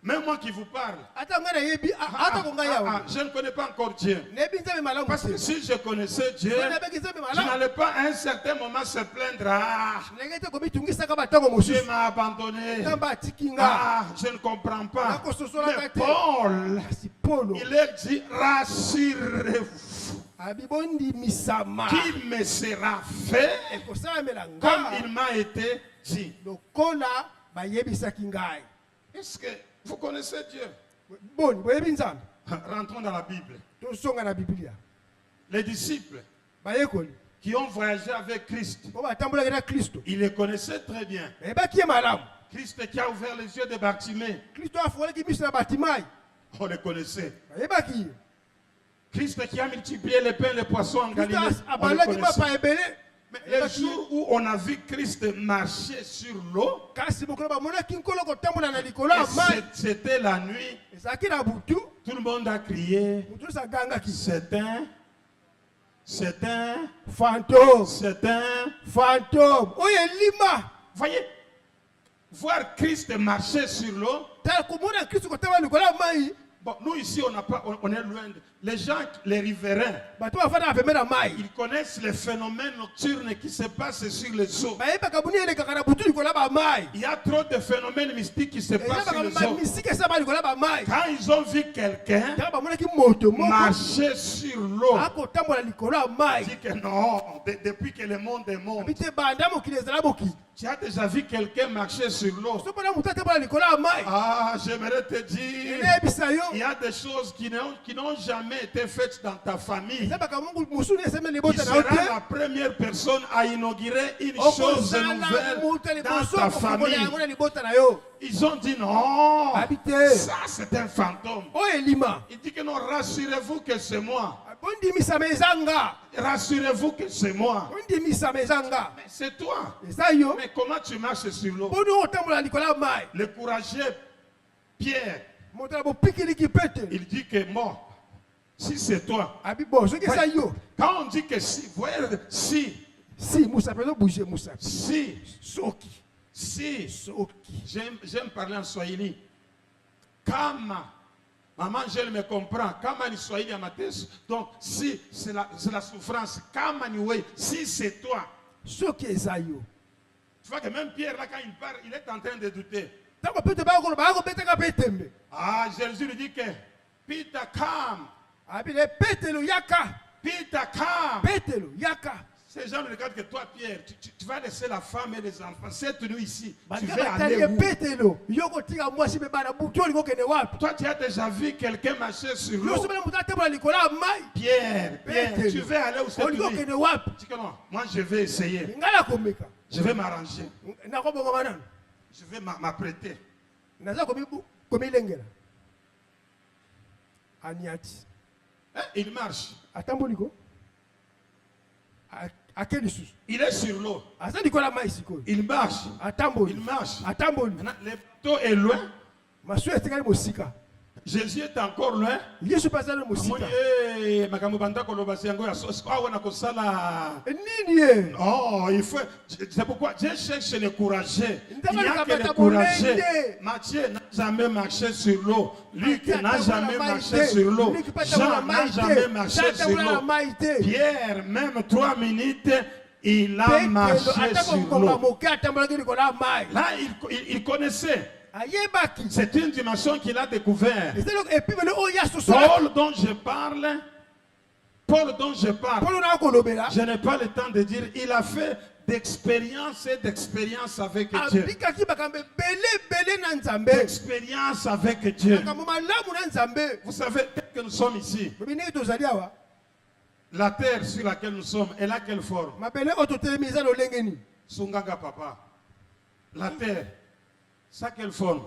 Même moi qui vous parle. ata ngai nayebi atako ngai yawa Je ne connais pas encore Dieu. nayebi nzambe malamu Parce que te si je connaissais Dieu, nayebaki nzambe je malamu n'allais pas à un certain moment se plaindre. Ah, ndenge te komitungisaka batango Dieu mosusu m'a abandonné. nzambe atiki nga Ah, je ne comprends pas. nakososolaka Mais te Paul, kasi polo il a dit, rassurez-vous abi bondimisama qu'il me sera fait ekosalamela comme nga il m'a été dit. lokola bayebisaki ngai Est-ce que vous connaissez Dieu? boni boyebi nzambe Rentrons dans la Bible. tosonga na biblia Les disciples bayekoli qui ont voyagé avec Christ, po batambolaki na kristo ils le connaissaient très bien. bayebaki ye malamu Christ qui a ouvert les yeux de Bartimée, kristo afolaki miso na batimai on le connaissait. bayebaki ye Christ qui a multiplié les pains et les poissons en Galilée, kristo on le abalaki connaissait. bapa ebele Mais le jour où on a vu Christ marcher sur l'eau, kasi mokolo bamonaki nkolo kotambola na likolo ya mai c'était la nuit, ezalaki na butu tout le monde a crié, motu nyonso agangaki c'est un fantôme fantôme. oyo elima Voyez, voir Christ marcher sur l'eau, tala komona kristo kotambola likolo ya mai bon, nous ici on est loin. Les gens, les riverains, bato bafandaka pembe na mai ils connaissent les phénomènes nocturnes qui se passent sur les eaux. bayebaka boni elekaka na butu likolo ya bamai Il y a trop de phénomènes mystiques qui se passent sur les eaux. misika esama likolo ya bamai Quand ils ont vu quelqu'un tala bamonaki moto moko marcher sur l'eau, akotambola likolo ya mai dit que non, depuis que le monde est monde. abi te banda mokili ezala mokili Tu as déjà vu quelqu'un marcher sur l'eau? sopona moto atambola likolo ya mai Ah, j'aimerais te dire, enayebisa yo il y a des choses qui n'ont jamais été faites dans ta famille. eza makambo mosuni esemeli Qui libota na yo sera te la première personne à inaugurer une chose okozala nouvelle moto dans liboso ta kofungola famille. yango na libota na yo Ils ont dit non, abi te ça c'est un fantôme. oyo elima Il dit que non, rassurez-vous que c'est moi. bondimisama eza nga Rassurez-vous que c'est moi. bondimisama eza nga Mais c'est toi. eza yo Mais comment tu marches sur l'eau? boni otambola likolo ya mai Le courageux Pierre, moto na bopikiliki pete il dit que bon, si c'est toi. abi bo soki eza yo Quand on dit que si, vous voyez, si musapi ezobouge musapi si, soki j'aime parler en swahili. Kama, maman, je me comprends. Kama ni swahili à ma tête. Donc, si, c'est la souffrance. Kama ni oui, si c'est toi. soki eza yo Tu vois que même Pierre, là, quand il parle, il est en train de douter. ntango pete bakoloba bakobetaka mpe tembe Ah, Jésus lui dit que, Peter, come. abi le petelo yaka Peter, come. petelo yaka Ces gens regardent que toi, Pierre, tu vas laisser la femme et les enfants. Cette nuit ici, tu batika vas batali aller ye où? petelo yo kotika mwasi mpe bana butu olingi okende wapi Toi, tu as déjà vu quelqu'un marcher sur yo l'eau. sobela moto atambola likolo ya mai Pierre, Petelo. tu vas aller où cette olingi nuit? okende wapi Tu dis que non, moi je vais essayer. ngai nakomeka Je vais m'arranger. nakobongama nano Je vais m'apprêter. naza komilengela aniati Hein, il marche. atamboli ko ake lisusu Il est sur l'eau. aza likolo ya mai sikoyo Il marche. atamboli Il marche. atamboli Maintenant, le bateau est loin. masuwa etikali mosika Jésus est encore loin. Yesu pasala musika. Makambo banda koloba yango ya wana kosala. Nini ye? Oh, il faut. C'est pourquoi Dieu cherche les courageux. Il n'y a que les courageux. Matthieu n'a jamais marché sur l'eau. Luc n'a jamais marché sur l'eau. Jean n'a jamais marché sur l'eau. Pierre, même 3 minutes, il a marché sur l'eau. Là, il connaissait. C'est une dimension qu'il a découvert. Paul dont je parle, je n'ai pas le temps de dire, il a fait d'expérience et d'expérience avec Dieu. D'expérience avec Dieu. Vous savez que nous sommes ici. La terre sur laquelle nous sommes, elle a quelle forme? Sunganga papa. La terre. Ça quelle forme?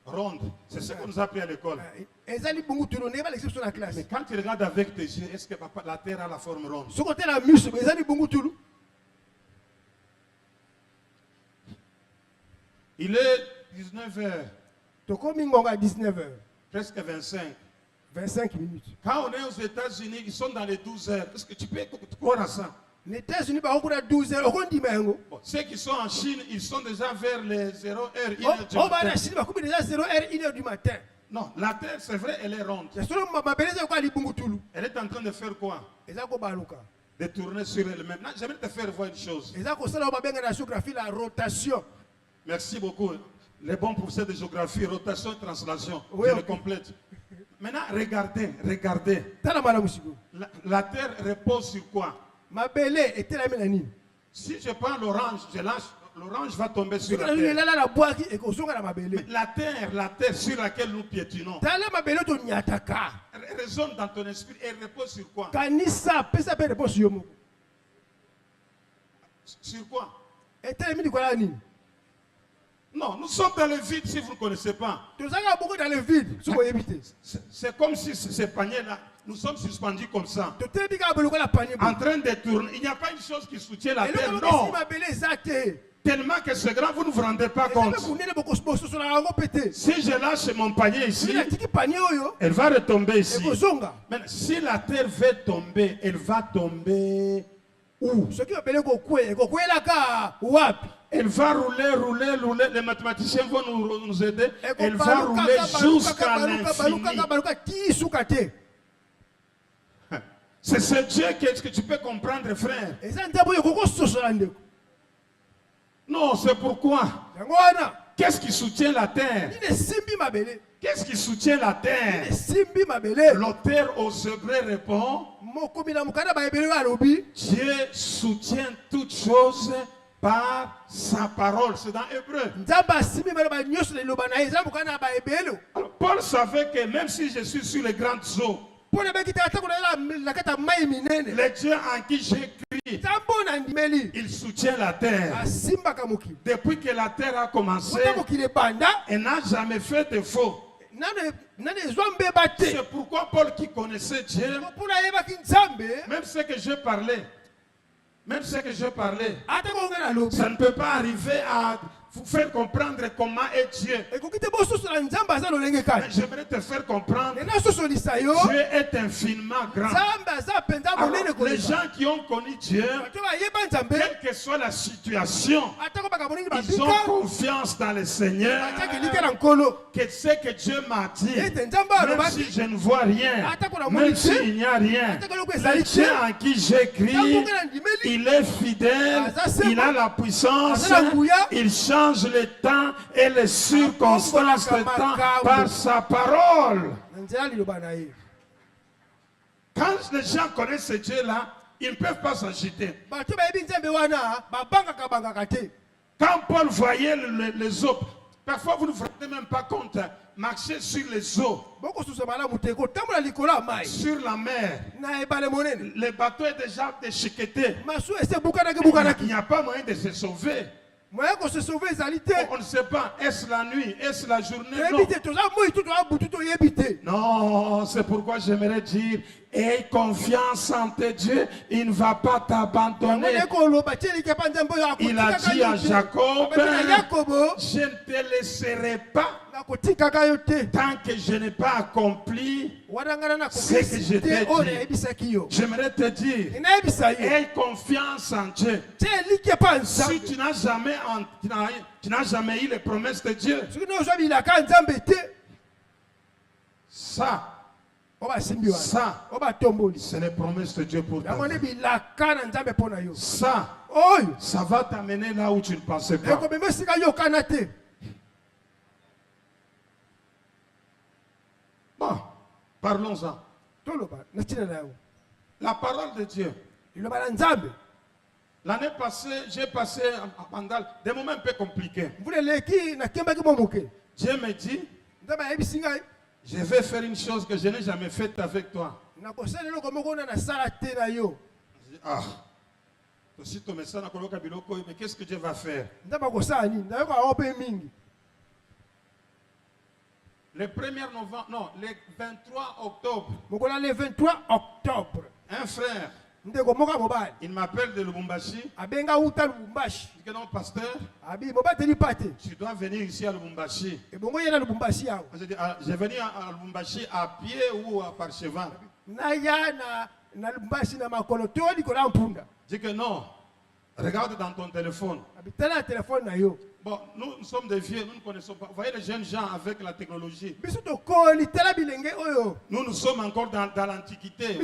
Ronde. C'est ce qu'on nous a appris à l'école. Mais quand tu regardes avec tes yeux, est-ce que papa, la terre a la forme ronde? Il est 19h. 19h. Presque 25. 25 minutes. Quand on est aux États-Unis, ils sont dans les 12 heures. Est-ce que tu peux croire à ça? Les États-Unis, bah, on a 12 heures. Bon, ceux qui sont en Chine, ils sont déjà vers les 0h, 1h du matin. La Chine, bah, déjà 0h, 1h du matin. Non, la terre, c'est vrai, elle est ronde. Elle est en train de faire quoi? De tourner sur elle-même. J'aimerais te faire voir une chose. La rotation. Merci beaucoup. Les bons professeurs de géographie, rotation et translation. Oui, je le complète. Maintenant, regardez. La terre repose sur quoi? Si je prends l'orange, je lâche, l'orange va tomber sur la terre. Mais la terre sur laquelle nous piétinons, résonne dans ton esprit et repose sur quoi? Sur quoi? Non, nous sommes dans le vide si vous ne connaissez pas. C'est comme si ce panier-là, nous sommes suspendus comme ça. En train de tourner. Il n'y a pas une chose qui soutient la terre. Non. Tellement que c'est grand, vous ne vous rendez pas compte. Si je lâche mon panier ici, elle va retomber ici. Mais si la terre veut tomber, elle va tomber où? Elle va rouler. Les mathématiciens vont nous aider. Elle va rouler jusqu'à l'infini. C'est ce Dieu que tu peux comprendre, frère. Non, c'est pourquoi. Qu'est-ce qui soutient la terre? Qu'est-ce qui soutient la terre? L'auteur au secret répond, Dieu soutient toutes choses par sa parole. C'est dans Hébreu. Alors, Paul savait que même si je suis sur les grandes eaux, le Dieu en qui j'écris, il soutient la terre. Depuis que la terre a commencé, elle n'a jamais fait de faux. C'est pourquoi Paul qui connaissait Dieu, même ce que je parlais, ça ne peut pas arriver à vous faire comprendre comment est Dieu. Mais j'aimerais te faire comprendre Dieu est infiniment grand. Alors, les gens qui ont connu Dieu, quelle que soit la situation, ils ont confiance dans le Seigneur, que ce que Dieu m'a dit, même si je ne vois rien, même s'il n'y a rien, le Dieu en qui j'écris, il est fidèle, il a la puissance, il change le temps et les circonstances de temps par sa parole. Quand les gens connaissent ce Dieu-là, ils ne peuvent pas s'agiter. Quand Paul voyait les eaux, parfois vous ne vous rendez même pas compte, marcher sur les eaux, sur la mer, le bateau est déjà déchiqueté. Il n'y a pas moyen de se sauver. moyen qu'on se sauve ezali te. On ne sait pas, est-ce la nuit, est-ce la journée? Toyebi te toza moi tout toza butu toyebi te. Non, c'est pourquoi j'aimerais dire, aie confiance en tes dieux, il ne va pas t'abandonner. Il a dit à Jacob, je ne te laisserai pas tant que je n'ai pas accompli ce que je t'ai dit. J'aimerais te dire, aie confiance en Dieu. Si tu n'as jamais eu les promesses de Dieu, ça, c'est les promesses de Dieu pour toi. Ça va t'amener là où tu ne pensais pas. Bon, parlons-en. La parole de Dieu. L'année passée, j'ai passé pendant des moments un peu compliqués. Dieu me dit, je vais faire une chose que je n'ai jamais faite avec toi. Ah, mais qu'est-ce que Dieu va faire? Le 1er novembre, non, le 23 octobre, un frère, il m'appelle de Lubumbashi. Il dit que non, pasteur, tu dois venir ici à Lubumbashi. Je dis, je vais venir à Lubumbashi à pied ou par cheval. Il dit que non, regarde dans ton téléphone. Bon, nous sommes des vieux, nous ne connaissons pas. Vous voyez les jeunes gens avec la technologie. Nous sommes encore dans l'Antiquité.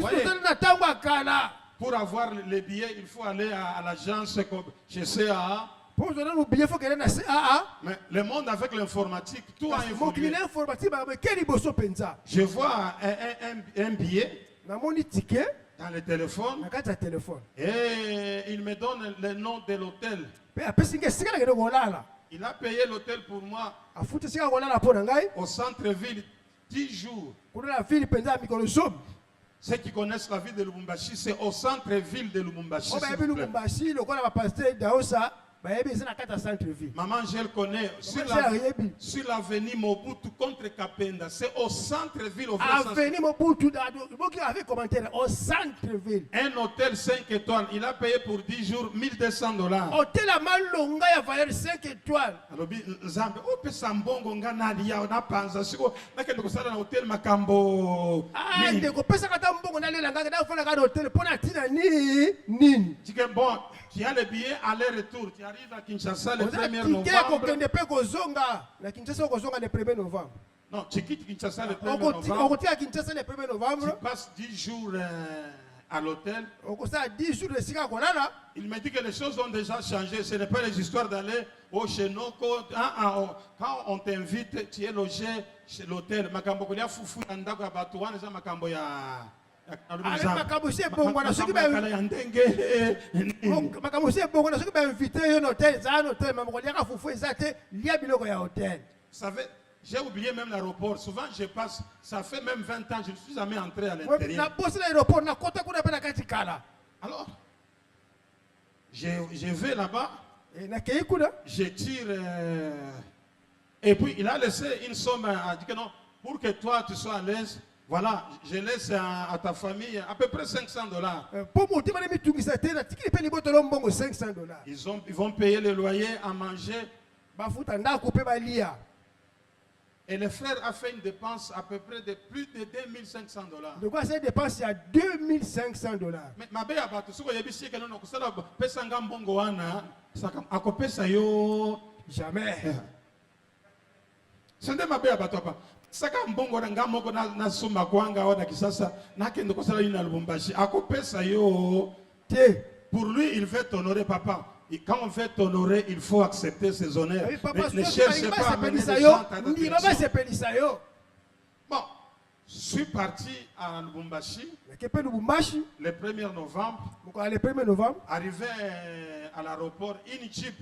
Pour avoir les billets, il faut aller à l'agence chez CAA. Mais le monde avec l'informatique, tout a évolué. Je vois un billet dans le téléphone et il me donne le nom de l'hôtel. Il a payé l'hôtel pour moi au centre-ville 10 jours. Ceux qui connaissent la ville de Lubumbashi, c'est au centre-ville de Lubumbashi. Maman, je le connais. Sur l'avenue Mobutu contre Kapenda. C'est au centre-ville. Un hôtel 5 étoiles. Il a payé pour 10 jours $1200. Hôtel à Malonga, il a valeur 5 étoiles. Bon, tu as le billet aller-retour. Tu arrives à Kinshasa le 1er novembre. Non, tu quittes Kinshasa le 1er novembre. Tu passes 10 jours à l'hôtel. Il me dit que les choses ont déjà changé. Ce n'est pas les histoires d'aller au Chenoko. Quand on t'invite, tu es logé chez l'hôtel. Vous savez, j'ai oublié même l'aéroport. Souvent je passe, ça fait même 20 ans, je ne suis jamais entré à l'intérieur. Alors, je vais là-bas, je tire, et puis il a laissé une somme, a dit que non, pour que toi tu sois à l'aise. Voilà, je laisse à ta famille à peu près $500. Ils vont payer le loyer, à manger. Et le frère a fait une dépense à peu près de plus de $2500. De quoi cette dépense, il y a $2500. Mais ma belle abato, si vous avez dit que non, que ça là, pesanga mbongo wana, ça akopesa yo jamais. Ce n'est ma belle abato pas. Saka mbongo nga moko na sumba kwanga wana kisasa nakende kosala ina Lubumbashi akopesa yo. Pour lui, il veut t'honorer, papa. Et quand on veut t'honorer, il faut accepter ses honneurs. Ne cherchez pas à mener les gens à ta direction. Bon, je suis parti à Lubumbashi le 1er novembre. Arrivé à l'aéroport, une Jeep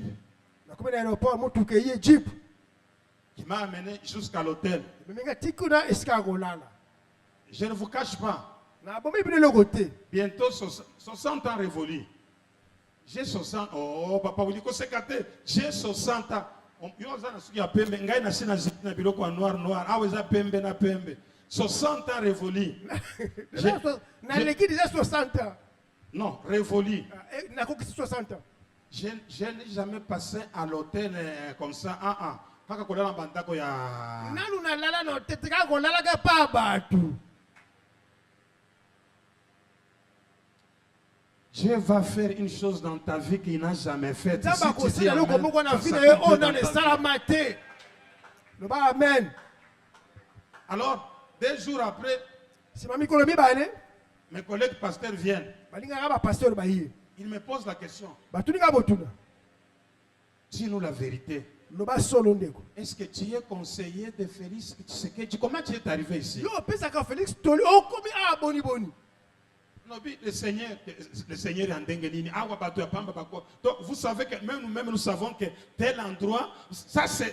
qui m'a amené jusqu'à l'hôtel. Je ne vous cache pas. Bientôt 60 ans révolus. J'ai 60. Oh, papa, vous dites que c'est gâté. J'ai 60 ans. Yo zana suki ya pembe ngai na sina zina biloko ya noir aweza pembe na pembe 60 ans révolu. Na leki déjà 60 ans. Non, révolu. Na ko 60 ans. Je n'ai jamais passé à l'hôtel comme ça. Kaka kolala bandako ya. Nanu na lala no tetika kolala ka pa batu. Dieu va faire une chose dans ta vie qu'il n'a jamais faite. Si Zamba tu ko dis sila loko amen, moko na ça vie na s'accomplit yo dans ona ta ne vie. salamate. Le ba amen. Alors, 2 jours après, Si mami ko lobi ba ne, mes collègues pasteurs viennent. balinga ka ba pasteur ba yi. Ils me posent la question. Batuni ka botuna. Dis-nous la vérité. Le ba solo ndeko. Est-ce que tu es conseiller de Félix Tshisekedi? Comment tu es arrivé ici? Yo pesa ka Félix Toli o komi a boni boni. Le Seigneur est en dengenini. Donc vous savez que même nous-mêmes nous savons que tel endroit, ça ce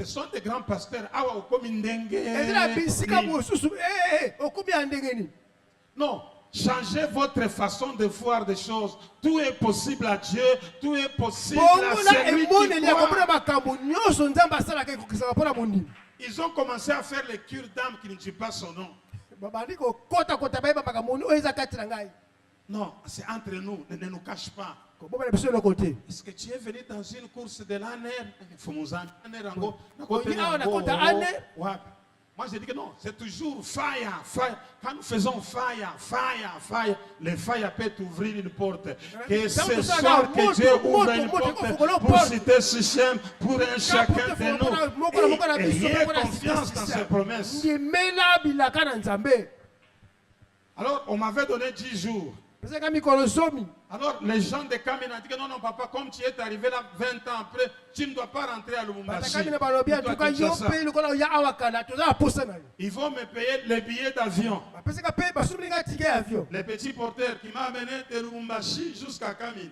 sont des grands pasteurs. Awa okomi ndenge. Ezila bisika mosusu o komi a ndengeni. Non, changez votre façon de voir des choses. Tout est possible à Dieu, tout est possible à celui qui croit. Ils ont commencé à faire les cures d'âme qui ne dit pas son nom. Non, c'est entre nous, ne nous cache pas. Est-ce que tu es venu dans une course de l'année? Moi, je dis que non, c'est toujours fire, fire. Quand nous faisons fire, fire, fire, le fire peut ouvrir une porte. Que ce soir, que Dieu ouvre une porte pour citer ce chemin, pour un chacun de nous. Et ayez confiance dans ses promesses. Alors, on m'avait donné 10 jours. Alors, les gens de Kamina ont dit que non, non, papa, comme tu es arrivé là 20 ans après, tu ne dois pas rentrer à Lubumbashi. Ils vont me payer les billets d'avion. Les petits porteurs qui m'ont amené de Lubumbashi jusqu'à Kamina.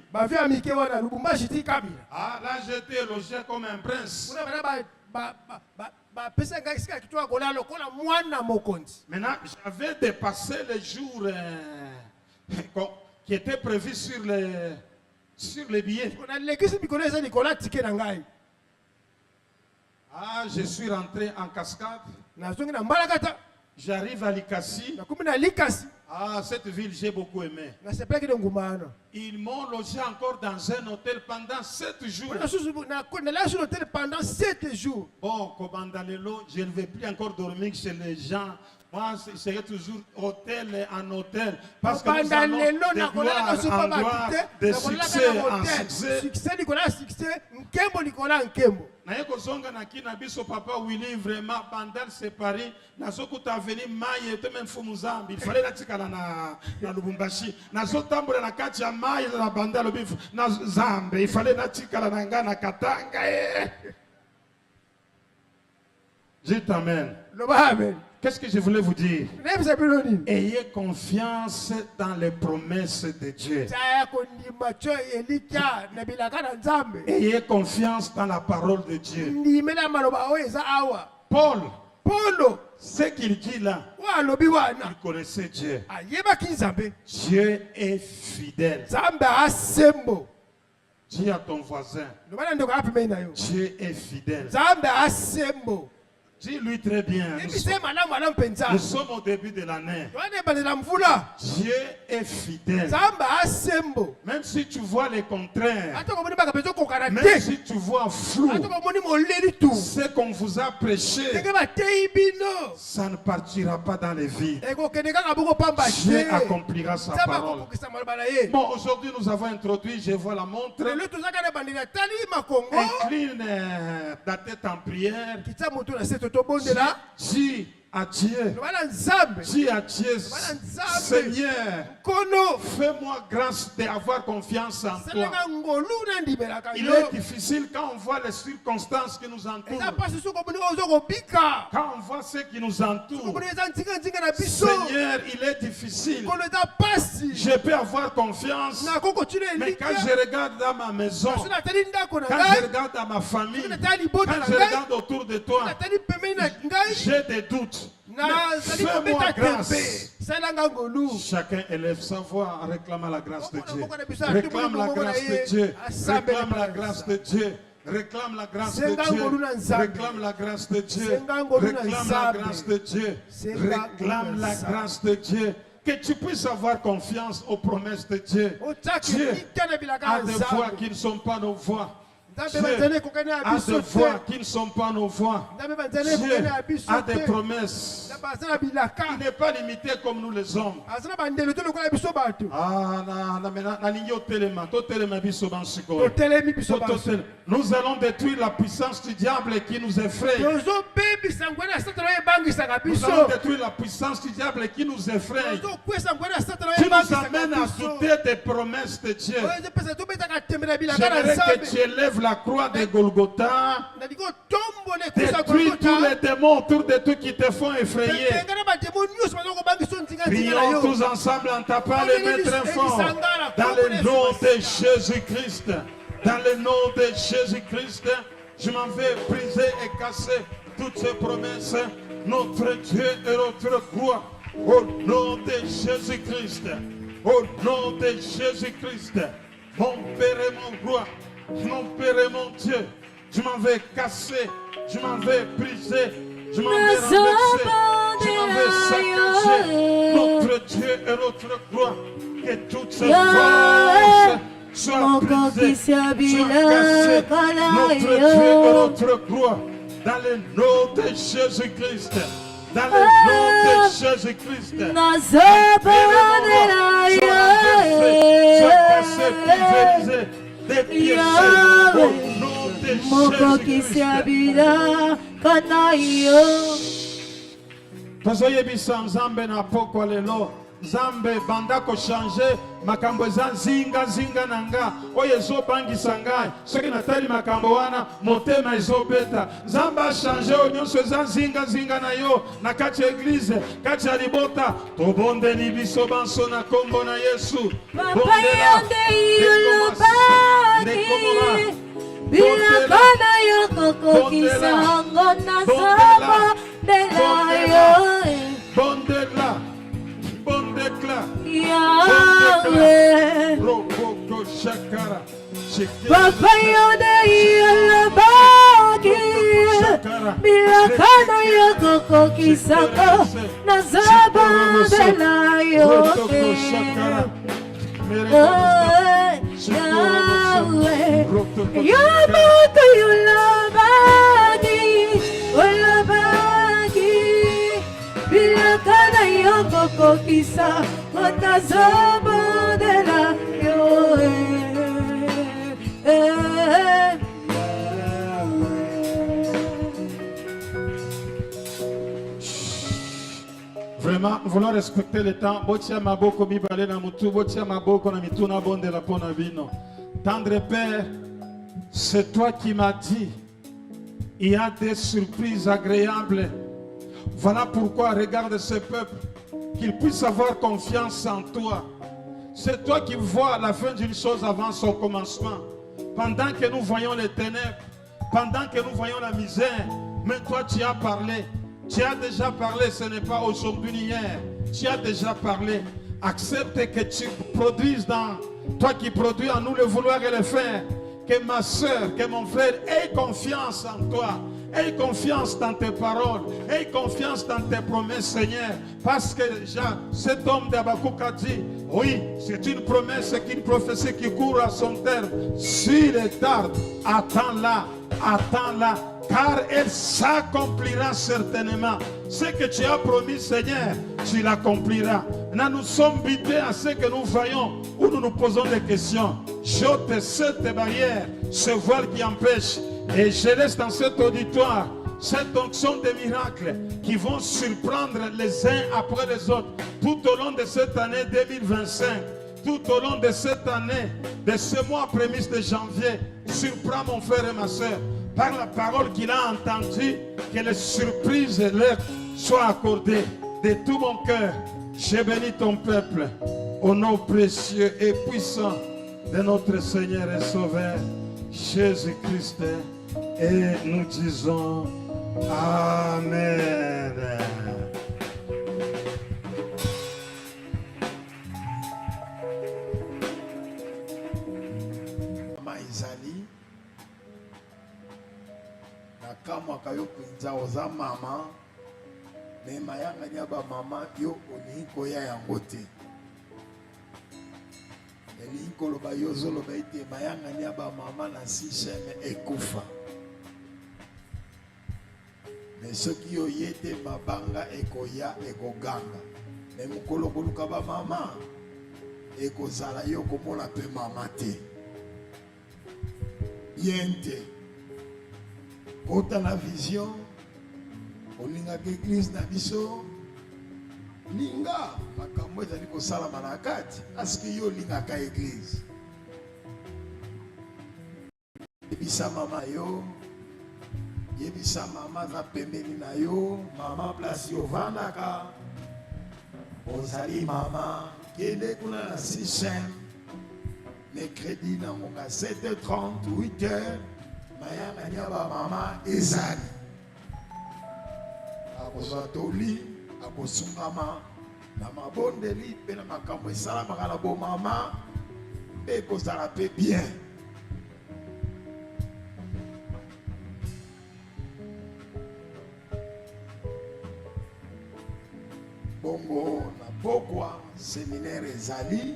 Ah, là, j'étais logé comme un prince. Maintenant, j'avais dépassé les jours qui étaient prévus sur les billets. Ah, je suis rentré en cascade. J'arrive à Likasi. Ah, cette ville, j'ai beaucoup aimé. Ils m'ont logé encore dans un hôtel pendant 7 jours. Bon, Kobandalelo, je ne vais plus encore dormir chez les gens. Moi, c'est toujours hôtel en hôtel. Parce que nous allons de gloire en gloire, de succès en succès. Naye kozonga na kina biso papa Willy vraiment bandal séparé nazokuta veni maye te même fumu zambi il fallait natikala na Lubumbashi nazotambola na kati ya maye na bandal bifu na zambe il fallait natikala na nga na Katanga. Je t'amène. Qu'est-ce que je voulais vous dire? Ayez confiance dans les promesses de Dieu. Ayez confiance dans la parole de Dieu. Paul, ce qu'il dit là, il connaissait Dieu. Dieu est fidèle. Dis à ton voisin, Dieu est fidèle. Dis-lui très bien. Nous sommes au début de l'année. Dieu est fidèle. Même si tu vois les contraires, même si tu vois flou, ce qu'on vous a prêché, ça ne partira pas dans les vides. Dieu accomplira sa parole. Bon, aujourd'hui nous avons introduit, je vois la montre. Incline ta tête en prière. Dis à Dieu, dis à Dieu, Seigneur, fais-moi grâce d'avoir confiance en toi. Il est difficile quand on voit les circonstances qui nous entourent, quand on voit ce qui nous entoure. Seigneur, il est difficile. Je peux avoir confiance, mais quand je regarde dans ma maison, quand je regarde dans ma famille, quand je regarde autour de toi, j'ai des doutes. Mais fais-moi grâce. Salanga ngolu. Chacun élève sa voix en réclamant la grâce de Dieu. Réclame Réclame la grâce de Dieu. Réclame la grâce de Dieu. Réclame la grâce de Dieu. Réclame la grâce de Dieu. Réclame la grâce de Dieu. Réclame la grâce de Dieu. Que tu puisses avoir confiance aux promesses de Dieu. Dieu a des voix qui ne sont pas nos voix. Dieu a des voix qui ne sont pas nos voix. Dieu a des promesses. Il n'est pas limité comme nous les hommes. Nous allons détruire la puissance du diable qui nous effraie. Nous allons détruire la puissance du diable qui nous effraie. Qui nous amène à douter des promesses de Dieu. J'aimerais que tu élèves la croix de Golgotha. Détruis tous les démons autour de toi qui te font effrayer. Prions tous ensemble en tapant les mains très fort. Dans le nom de Jésus-Christ. Dans le nom de Jésus-Christ, je m'en vais briser et casser toutes ces promesses. Notre Dieu et notre croix. Au nom de Jésus-Christ. Au nom de Jésus-Christ. Mon Père et mon roi. Mon Père et mon Dieu. Je m'en vais casser. Je m'en vais briser. Je m'en vais renverser. Je m'en vais saccager. Notre Dieu et notre croix. Que toutes ces forces soient brisées, soient cassées. Notre Dieu et notre croix. Dans le nom de Jésus-Christ. Dans le nom de Jésus-Christ. Sois cassé, pulvérisé, dépiécé. Au nom de Jésus-Christ. Tozoyebisa Nzambe na pokwa lelo. Nzambe banda ko changer makambo za zinga nanga oyo ezobangisa ngai soki natali makambo wana motema ezobeta. Nzambe a changer oyo nyonso eza zinga na yo na kati ya eglize kati ya libota tobondeli biso banso na kombo na Yesu. Bondela Bilakana yoko kisango na saba Bondela Yahweh Rokoko Shakara Papa yode yalabaki Bilakana yoko kisango na saba Rokoko Shakara Yahweh Yamaka yulabaki Bilakana yoko kisa Watazaba de la Vraiment, nous voulons respecter le temps. Botia maboko mibale na mutu, botia maboko na mitu na bonde la pona vino. Tendre Père, c'est toi qui m'as dit, il y a des surprises agréables. Voilà pourquoi regarde ce peuple, qu'il puisse avoir confiance en toi. C'est toi qui vois la fin d'une chose avant son commencement. Pendant que nous voyons les ténèbres, pendant que nous voyons la misère, mais toi tu as parlé. Tu as déjà parlé, ce n'est pas aujourd'hui ni hier. Tu as déjà parlé. Accepte que tu produises dans toi qui produis en nous le vouloir et le faire. Que ma soeur, que mon frère ait confiance en toi. Aie confiance dans tes paroles. Aie confiance dans tes promesses, Seigneur. Parce que cet homme d'Habakkuk a dit, oui, c'est une promesse, c'est une prophétie qui court à son terme. S'il est tard, attends-la, attends-la. Car elle s'accomplira certainement. Ce que tu as promis, Seigneur, tu l'accompliras. Nous sommes bités à ce que nous voyons, où nous nous posons des questions. J'ôte cette barrière, ce voile qui empêche. Et je laisse dans cet auditoire cette onction des miracles qui vont surprendre les uns après les autres tout au long de cette année 2025. Tout au long de cette année, de ce mois prémisse de janvier, surprends mon frère et ma soeur. Par la parole qu'il a entendue, que les surprises leur soient accordées. De tout mon cœur, je bénis ton peuple au nom précieux et puissant de notre Seigneur et Sauveur, Jésus-Christ. Et nous disons Amen. nakamwaka yo mpenza oza mama me mayanga ya bamama yo olingi koya yango te elingi koloba yo ozoloba ete mayanga ya bamama na systeme ekufa me soki oye te mabanga ekoya ekoganga me mokolo koluka bamama ekozala yo komona mpe mama te bien te kota na vision olingaka eglise na biso linga makambo ezali kosalama na kati aske yo olingaka eglise yebisa mama yo yebisa mama aza pembeni na yo mama place ovandaka ozali mama kende kuna na système mercredi na ngonga 7h30 8h mayanga nya bamama ezali akozwa toli akosungama na mabondeli mpe na makambo esalamaka na bomama mpe ekozala mpe bien bongo na pokwa séminaire ezali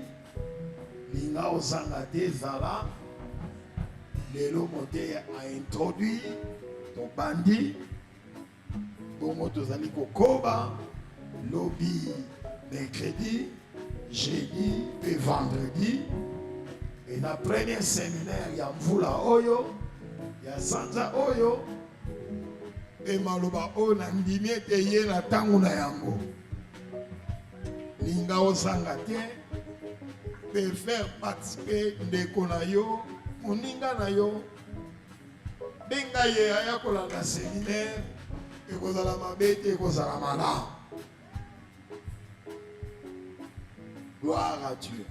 linga ozanga te ezala lelo mote a introduit tobandi bongo tozali kokoba lobi mercredi jeudi et vendredi et na premier séminaire ya mvula oyo ya sanza oyo e maloba oyo na ndimi ete ye na ntango na yango linga ozanga te pe faire participer ndeko na yo moninga na yo benga ye aya kolanda séminaire ekozala mabe te ekozala malamu gloire à Dieu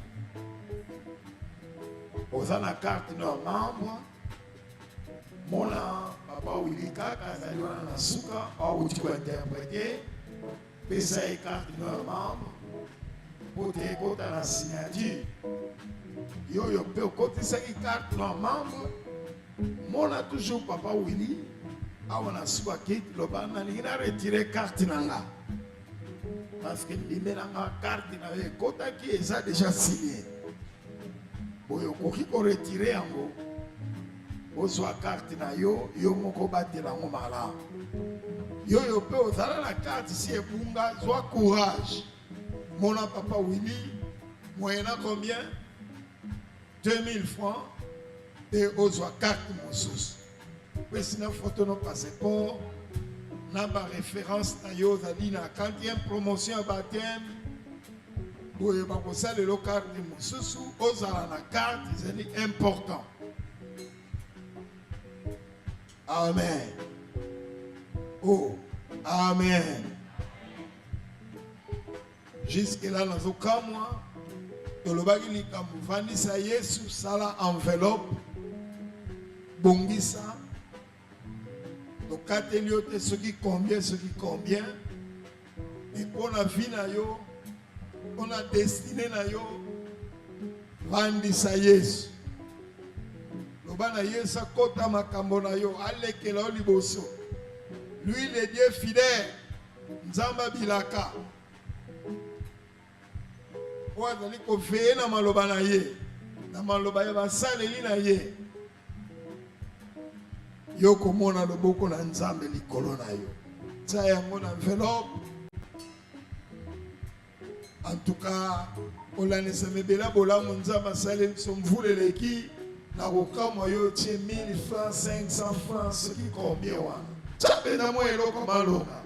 oza na carte na membre mona papa wili kaka azali wana na suka auti kointerprete pesa ye carte na membre po te ekota na signature yoyo mpe okotisaki carte na membre mona toujours papa wili awa na suka kiti loba nalingi na retire carte na nga parce que ndimbe na nga carte na yo ekotaki eza déjà signé boye okoki koretire yango ozwa carte na yo yo moko batela yango malamu yoyo mpe ozala na carte si ebunga zwa courage mona papa wili moyena combien 2000 francs et ozwa carte mosusu mpe sina photo no passeport na baréférence na yo ozali na 40e promotion ya bateme boye bakosalelo carte mosusu ozala na carte ezali important amen oh amen jusque là nazokamwa tolobaki likambo vandisa yesu sala enveloppe bongisa tokateli yo te soki combien et mpona vie na yo mpona destine na yo vandisa yesu loba na yesu akota makambo na yo alekela yo liboso lui le dieu fidèle nzambe abilaka oyo azali koveye na maloba na ye na maloba ya basaleli na ye yo komona loboko na nzambe likolo na yo tia yango na enveloppe en tout cas olanisa mebela bolamu nzambe asaleli biso mvula eleki na kokamwa yo tie 1000 francs 500 francs soki combien wana tia pena mwa eloko malonga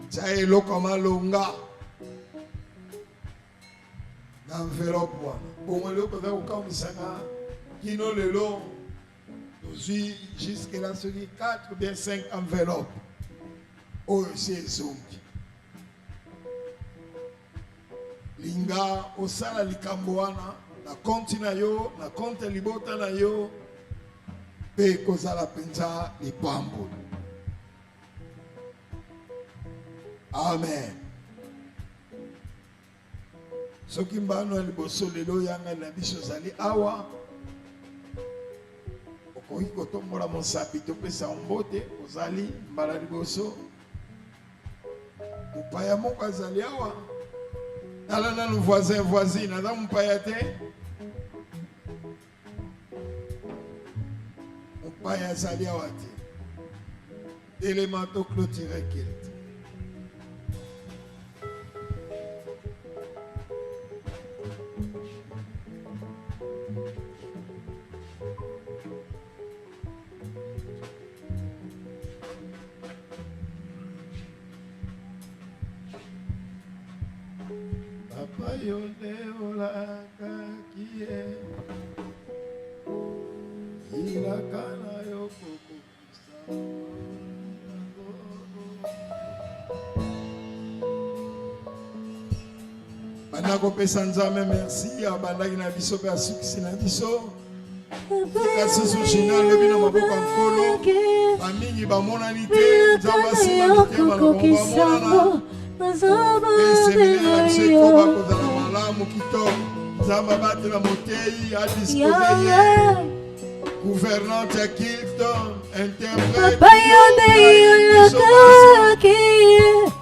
tia eloko malonga na enveloppe wana bongo eloko eza kokamisaka kino lelo tozwi jusque là soki 4 ou bien 5 enveloppe oyo si ezongi linga osala likambo wana na konti na yo na konte ya libota na yo mpe kozala mpenza lipambo amen soki mbano ya liboso lelo yanga na biso ozali awa okoki kotombola mosapi topesa mbote ozali mbala liboso mopaya moko azali awa tala nanu voisine aza mopaya te mopaya azali awa te telema toclotire kilte Papa yonde olaka kie ilakana yokoko banda kopesa nzambe merci abandaki na biso mpe asukisi na biso kasi sushina lobi na maboko ya nkolo bamingi bamonani te nzambe asimba mitema na bango bamonana esemeli na biso ekoba kozala malamu kitoko nzambe abatela motei adispose ye gouvernante ya Kilton interprète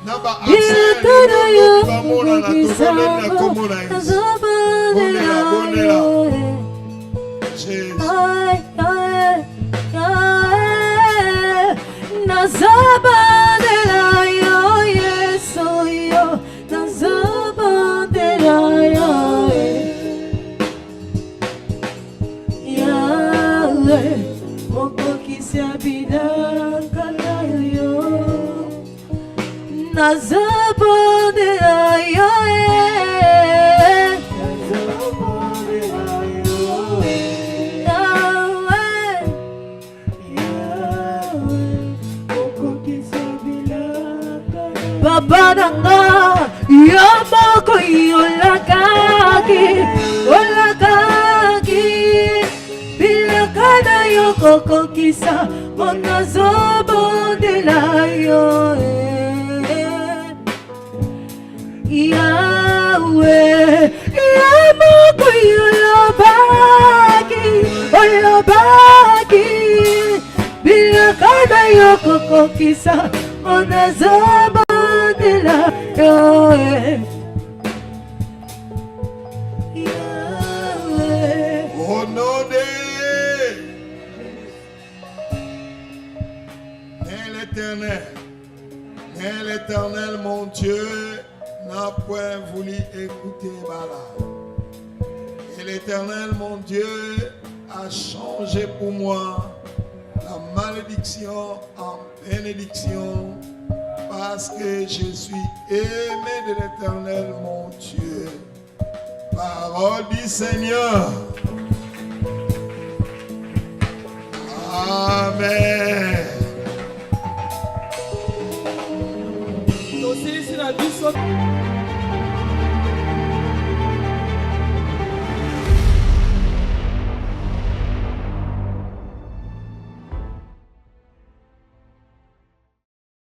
na baaccent bamonana tozoleli na kombo na yesu bonela jésus nazabandela yo yesu yo nazabandela yo yawe mokokisi ya bilaka na yo nazabandela yo Baba nanga yo moko olakaki bilaka na yo kokokisa monazobondela yo Yawe yo moko olobaki bilaka na yo kokokisa monazobondela au nom de l'éternel, mon Dieu, n'a point voulu écouter Balaam. Et l'éternel, mon Dieu, a changé pour moi la malédiction en bénédiction, parce que je suis aimé de l'éternel, mon Dieu. Parole du Seigneur. Amen. tosilisi na biso